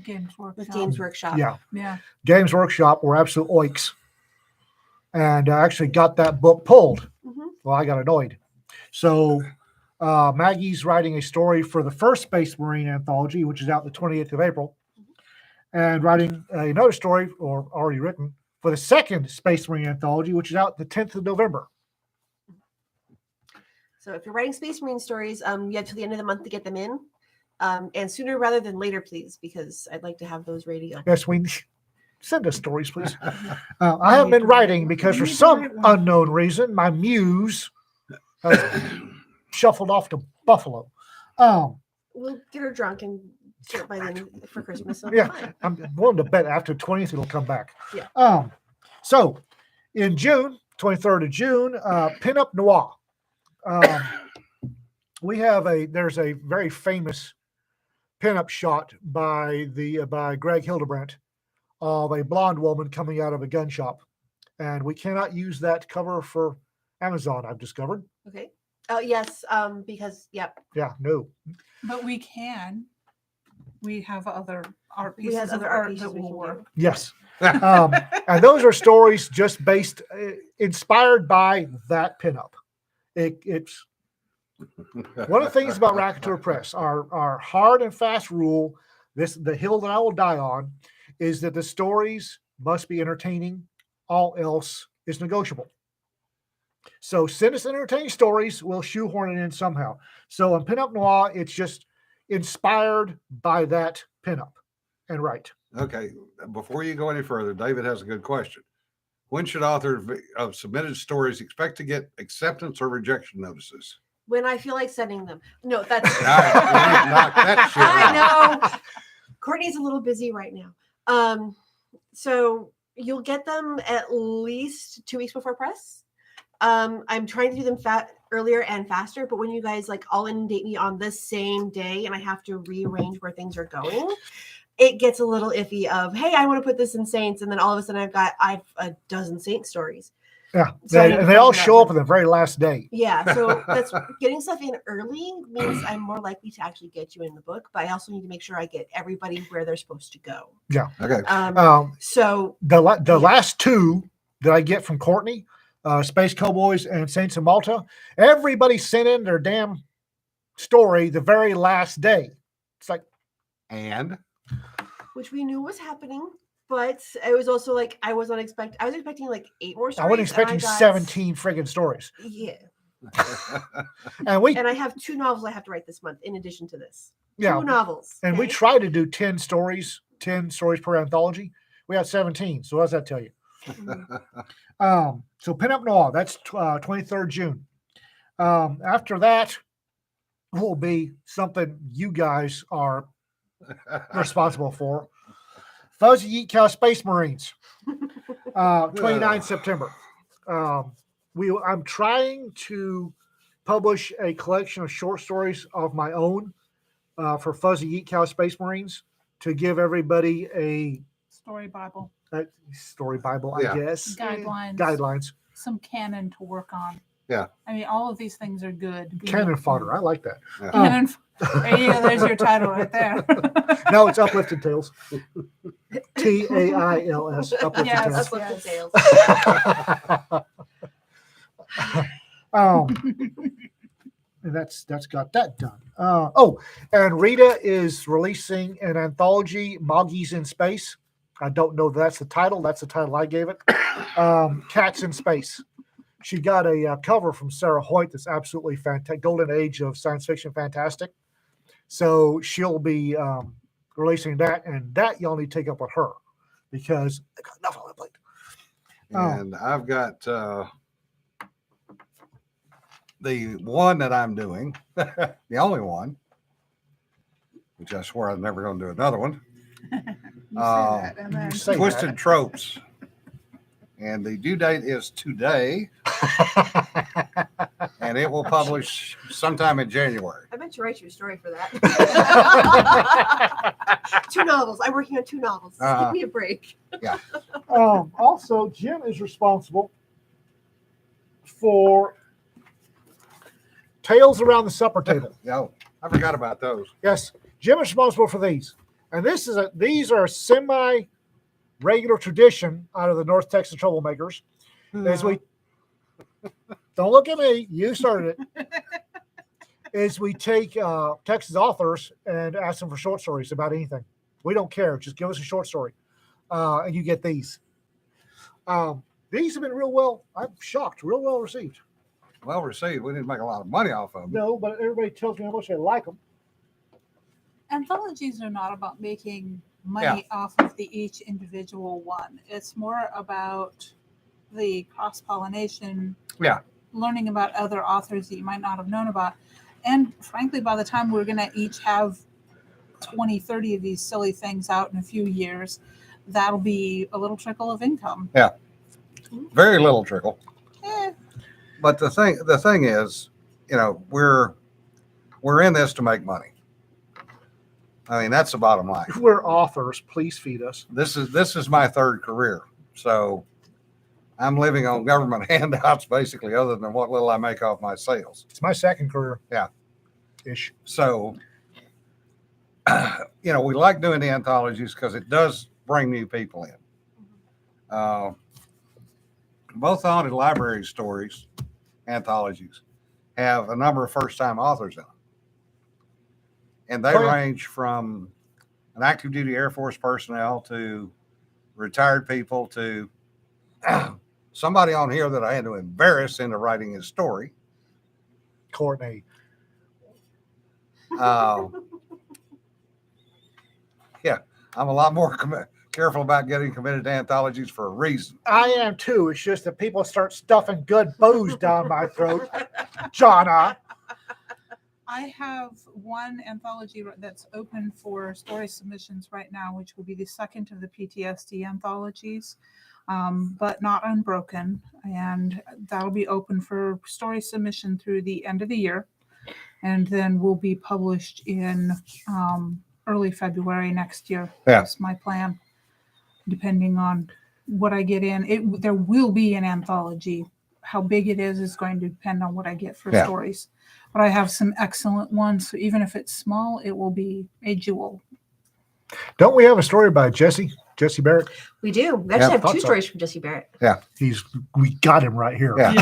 Games Workshop. Games Workshop. Yeah. Yeah. Games Workshop were absolute oiks. And I actually got that book pulled. Mhm. Well, I got annoyed. So Maggie's writing a story for the first Space Marine anthology, which is out the 28th of April, and writing another story, or already written, for the second Space Marine anthology, which is out the 10th of November. So if you're writing Space Marine stories, you have till the end of the month to get them in. And sooner rather than later, please, because I'd like to have those ready to go. Yes, we send us stories, please. I haven't been writing because for some unknown reason, my muse has shuffled off to Buffalo. We'll get her drunk and start by then for Christmas. So Yeah. fine. I'm willing to bet after 20th it'll come back. Yeah. So in June, 23rd of June, Pinup Noir. There's a very famous pinup shot by Greg Hildebrandt of a blonde woman coming out of a gun shop, and we cannot use that cover for Amazon, I've discovered. Okay. Oh yes. Because Yeah, no. But we can. We have other art We pieces have of other art art pieces that we will can work. do. Yes. And those are stories just inspired by that pinup. It's one of the things about Raconteur Press, our hard and fast rule, the hill that I will die on, is that the stories must be entertaining. All else is negotiable. So send us entertaining stories, we'll shoehorn it in somehow. So in Pinup Noir, it's just inspired by that pinup and right. Okay, before you go any further, David has a good question. When should authors of submitted stories expect to get acceptance or rejection notices? when I feel like sending them. No, that's All right, we need to knock that shit out. I know. Courtney's a little busy right now. So you'll get them at least 2 weeks before press. I'm trying to do them earlier and faster, but when you guys all inundate me on the same day and I have to rearrange where things are going, it gets a little iffy of, hey, I want to put this in Saints, and then all of a sudden I've a dozen Saint stories. Yeah, So I need and to they all find that show up one. on the very last day. Yeah, so that's getting stuff in early means I'm more likely to actually get you in the book, but I also need to make sure I get everybody where they're supposed to go. Okay. So The Yeah. last two that I get from Courtney, Space Cowboys and Saints of Malta, everybody sent in their damn story the very last day. It's like, And which we knew was happening, but it was also like I was expecting like 8 more stories. I wasn't expecting and I got, 17 friggin' stories. Yeah. And And I have 2 novels I have to write this month in addition to this. yeah, 2 novels. and we okay? try to do 10 stories per anthology. We had 17. So what does that tell you? So Pin Up Noir, that's 23rd June. After that will be something you guys are responsible for. Fuzzy Yeet Cow Space Marines, 29 September. I'm trying to publish a collection of short stories of my own for Fuzzy Yeet Cow Space Marines to give everybody a Story Bible, story Bible, Yeah. I guess. guidelines, some canon to work on. Yeah. I mean, all of these things are good. Cannon fodder. I like that. Cannon. There's your title right there. No, it's Uplifted Tales. TAILS. Uplifted Yes. Tales. Uplifted Tales. And that's got that done. And Rita is releasing an anthology, Moggies in Space. I don't know if that's the title. That's the title I gave it. Cats in Space. She got a cover from Sarah Hoyt that's absolutely fantastic. Golden age of science fiction fantastic. So she'll be releasing that, and that y'all need to take up with her because I got enough on my plate. And I've got the one that I'm doing, the only one, which I swear I'm never going to do another one. You say that, and then you say Twisted that. Tropes. And the due date is today, and it will publish sometime in January. I meant to write you a story for that. 2 novels. I'm working on 2 novels. Give me a break. Also, Jim is responsible for Tales Around the Supper Table. Oh, I forgot about those. Yes, Jim is responsible for these, and these are a semi-regular tradition out of the North Texas Troublemakers. As we don't look at me, you started it. Is we take Texas authors and ask them for short stories about anything. We don't care; just give us a short story, and you get these. These have been real well. I'm shocked, real well received. Well received. We didn't make a lot of money off of them. No, but everybody tells me how much they like them. anthologies are not about making money off of each individual one. It's more about the cross-pollination, learning about other authors that you might not have known about. And frankly, by the time we're going to each have 20, 30 of these silly things out in a few years, that'll be a little trickle of income. Yeah. Very little trickle. Eh, But the thing is, you know, we're in this to make money. I mean, that's the bottom line. If we're authors, please feed us. This is my third career. So I'm living on government handouts basically, other than what little I make off my sales. It's my second career. Yeah. Ish. So, you know, we like doing the anthologies because it does bring new people in. Both Haunted Library stories, anthologies, have a number of first-time authors in them. And they range from an active duty Air Force personnel to retired people to somebody on here that I had to embarrass into writing his story. Courtney. Yeah, I'm a lot more careful about getting committed to anthologies for a reason. I am too. It's just that people start stuffing good booze down my throat. Jonna. I have one anthology that's open for story submissions right now, which will be the second of the PTSD anthologies, but not unbroken. And that'll be open for story submission through the end of the year. And then will be published in early February next year. Yeah. That's my plan, depending on what I get in. There will be an anthology. How big it is going to depend on what I get for Yeah. stories. But I have some excellent ones. So even if it's small, it will be a jewel. Don't we have a story by Jesse Barrett? We do. We actually Yeah, have thought two so. stories from Jesse Barrett. We got him right here. Yeah.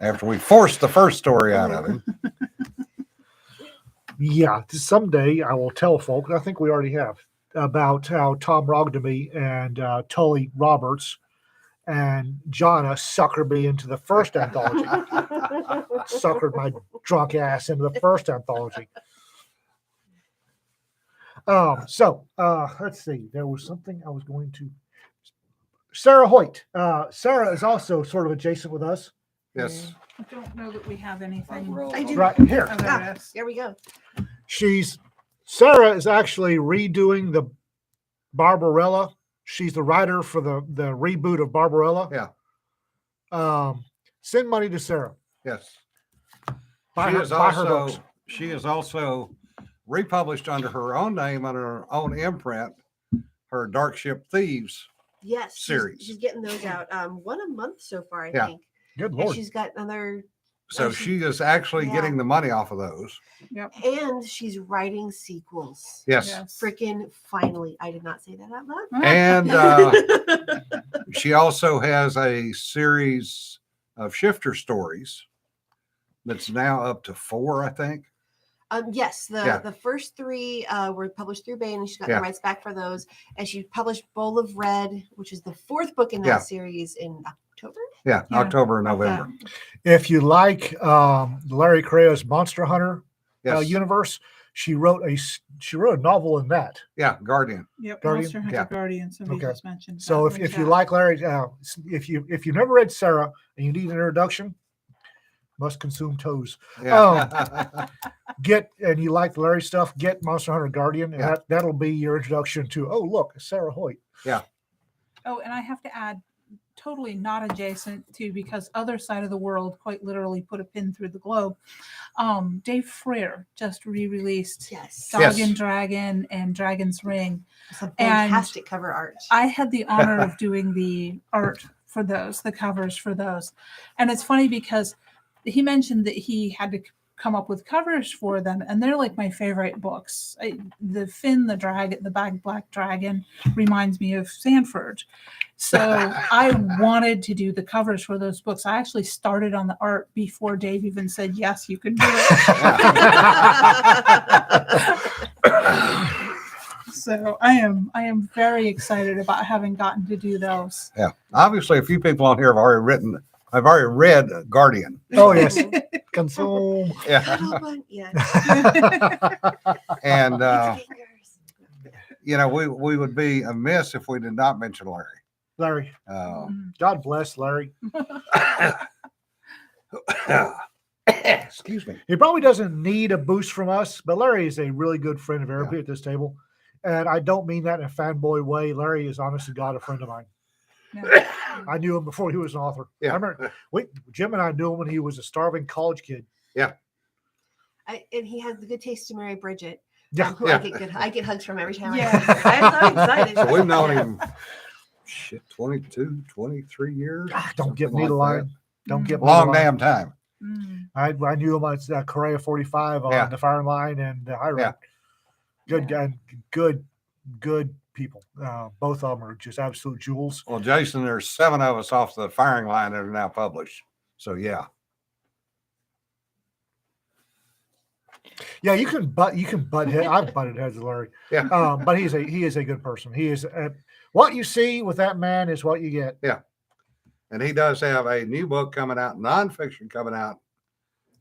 After we forced the first story out of him. Yeah, someday I will tell folk, I think we already have, about how Tom Rogdemy and Tully Roberts and Jonna suckered me into the first anthology. Suckered my drunk ass into the first anthology. Let's see. There was something I was going to. Sarah Hoyt. Sarah is also sort of adjacent with us. Yes. I don't know that we have anything. I do. Right here. Oh, there it is. Here we go. Sarah is actually redoing the Barbarella. She's the writer for the reboot of Barbarella. Yeah. Send money to Sarah. Yes. Buy She her, is buy her also books. she is also republished under her own name, under her own imprint, her Dark Ship Thieves. Yes. Series. She's getting those out. One a month so far, I Yeah. think. Good And Lord. she's got another, So Oh, she is actually yeah. getting the money off of those. and she's writing sequels. Yes. Yes. Freaking finally. I did not say that out loud. And she also has a series of shifter stories that's now up to 4, I think. Yes, Yeah. the first 3 were published through Bain, and she got Yeah. the rights back for those. And she published Bowl of Red, which is the 4th book in that Yeah. series, in October. Yeah, Yeah. October and November. If you like Larry Correa's Monster Hunter Yes. universe, she wrote a novel in that. Yeah, Guardian. Yep. Guardian? Monster Hunter Yeah. Guardian. Somebody Okay. just mentioned. So that in if the you chat. like Larry, if you never read Sarah and you need an introduction, must consume toes. Yeah. And you like Larry stuff, get Monster Hunter Guardian, and Yeah. that'll be your introduction to. Oh, look, Sarah Hoyt. Oh, and I have to add, totally not adjacent to, because other side of the world quite literally put a pin through the globe. Dave Freer just re-released Yes. Dog Yes. and Dragon and Dragon's Ring. Some And fantastic cover art. I had the honor of doing the art for those, the covers for those. And it's funny because he mentioned that he had to come up with covers for them, and they're like my favorite books. The Finn the Dragon, the Black Dragon reminds me of Sanford. So I wanted to do the covers for those books. I actually started on the art before Dave even said, yes, you can do it. So I am very excited about having gotten to do those. Yeah. Obviously, a few people on here I've already read Guardian. Oh yes, consume. Yeah. Yeah. And, Fingers. we would be amiss if we did not mention Larry. Larry, Mm. God bless Larry. Excuse me. He probably doesn't need a boost from us, but Larry is a really good friend of everybody at this table. And I don't mean that in a fanboy way. Larry is honest to God a friend of mine. Yeah. I knew him before he was an author. Yeah. I remember Jim and I knew him when he was a starving college kid. And he has the good taste to marry Bridget. Yeah. Who Yeah. I get hugs from every time. Yes. I'm so excited. So we've known him 22, 23 years. Don't get something me the like line. Don't that. get me Long the line. damn time. Mm. I knew him as Correa 45 on Yeah. the firing line and the high road. Yeah. Good guy, good people. Both of them are just absolute jewels. Well, Jason, there's 7 of us off the firing line that are now published. So yeah. Yeah, you can butt head. I've butted heads with Larry. Yeah. But he is a good person. He is what you see with that man is what you get. And he does have a new book coming out, nonfiction coming out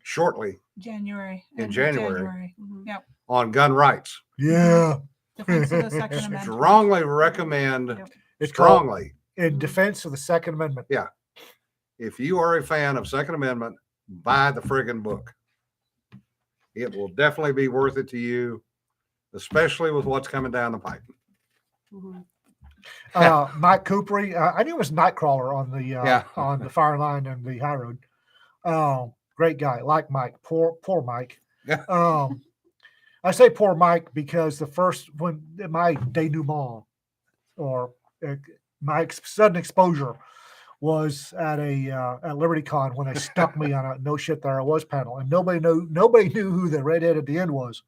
shortly January. In end of January. Mhm. Yep. on gun rights. Yeah. Defense of the Second Amendment. Strongly recommend, Yep. It's called strongly, In Defense of the Second Amendment. if you are a fan of Second Amendment, buy the friggin' book. It will definitely be worth it to you, especially with what's coming down the pipe. Mhm. Mike Coopery. I knew it was Nightcrawler on the Yeah. on the fire line and the high road. Great guy, like Mike. Poor Mike. Yeah. I say poor Mike because when my denouement or my sudden exposure was at at LibertyCon when they stuck me on a no shit there I was panel, and nobody knew who the redhead at the end was.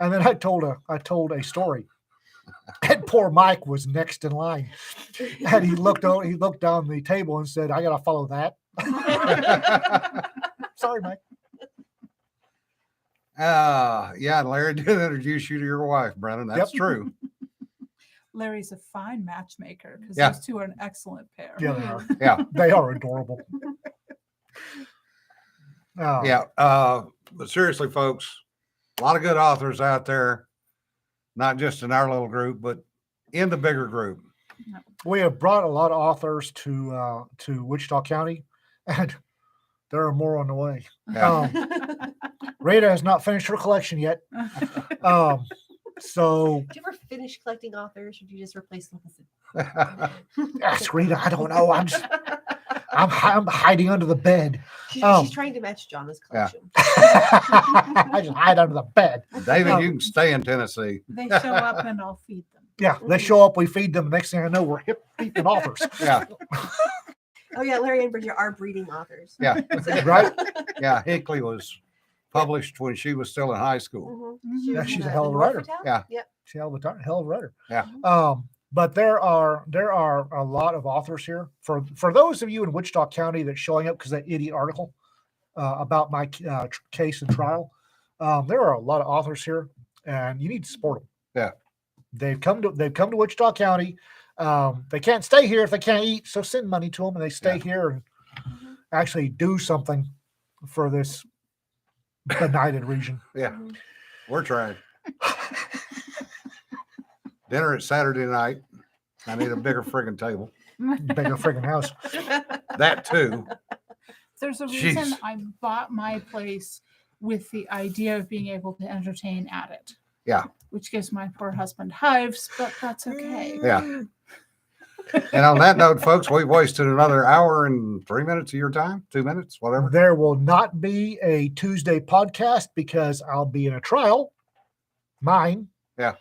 And then I told a story, and poor Mike was next in line, and he looked down the table and said, "I got to follow that." Sorry, Mike. Yeah, Larry did introduce you to your wife, Brennan. That's true. Larry's a fine matchmaker because Yeah. those two are an excellent pair. Yeah, they are. Yeah. They are adorable. Yeah. But seriously, folks, a lot of good authors out there, not just in our little group, but in the bigger group. We have brought a lot of authors to Wichita County, and there are more on the way. Yeah. Rita has not finished her collection yet. So Do you ever finish collecting authors, or do you just replace them? ask Rita. I don't know. I'm hiding under the bed. She's trying to match Jonna's Yeah. collection. I just hide under the bed. David, you can stay in Tennessee. They show up and I'll feed them. Yeah, they show up, we feed them. Next thing I know, we're hip deep in authors. Yeah. Oh yeah, Larry and Bridget are breeding authors. Yeah. Right? Yeah. Hickley was published when she was still in high school. Mhm. She Yeah, was in she's a the hell of a Norfolk writer. Town? Yeah. Yep. See how the hell of a writer. Yeah. But there are a lot of authors here. For those of you in Wichita County that's showing up because that idiot article about my case and trial, there are a lot of authors here, and you need to support them. Yeah. They've come to Wichita County. They can't stay here if they can't eat, so send money to them, and they stay here and actually do something for this benighted region. Yeah. We're trying. Dinner at Saturday night. I need a bigger friggin' table. Bigger friggin' house. That too. There's a reason Jeez. I bought my place with the idea of being able to entertain at it. Yeah. Which gives my poor husband hives, but that's okay. Yeah. And on that note, folks, we've wasted another hour and 3 minutes of your time, 2 minutes, whatever. There will not be a Tuesday podcast because I'll be in a trial. Mine. Yeah.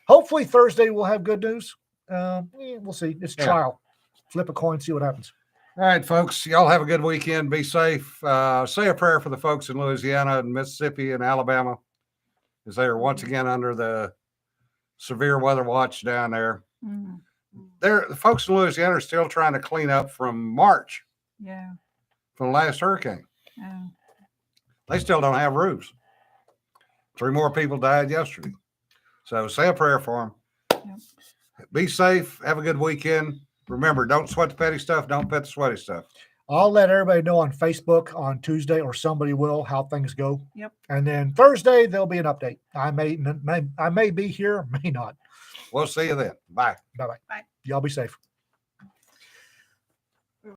Hopefully Thursday we'll have good news. We'll see. It's Yeah. trial. Flip a coin, see what happens. All right, folks, y'all have a good weekend. Be safe. Say a prayer for the folks in Louisiana and Mississippi and Alabama, as they are once again under the severe weather watch down there. Mm, The folks in Louisiana are still trying to clean up from March, yeah. from the last hurricane. Yeah. They still don't have roofs. 3 more people died yesterday. So say a prayer for them. Yep. Be safe. Have a good weekend. Remember, don't sweat the petty stuff. Don't pet the sweaty stuff. I'll let everybody know on Facebook on Tuesday, or somebody will, how things go. Yep. And then Thursday there'll be an update. I may be here, may not. We'll see you then. Bye. Bye-bye. Bye. Y'all be safe.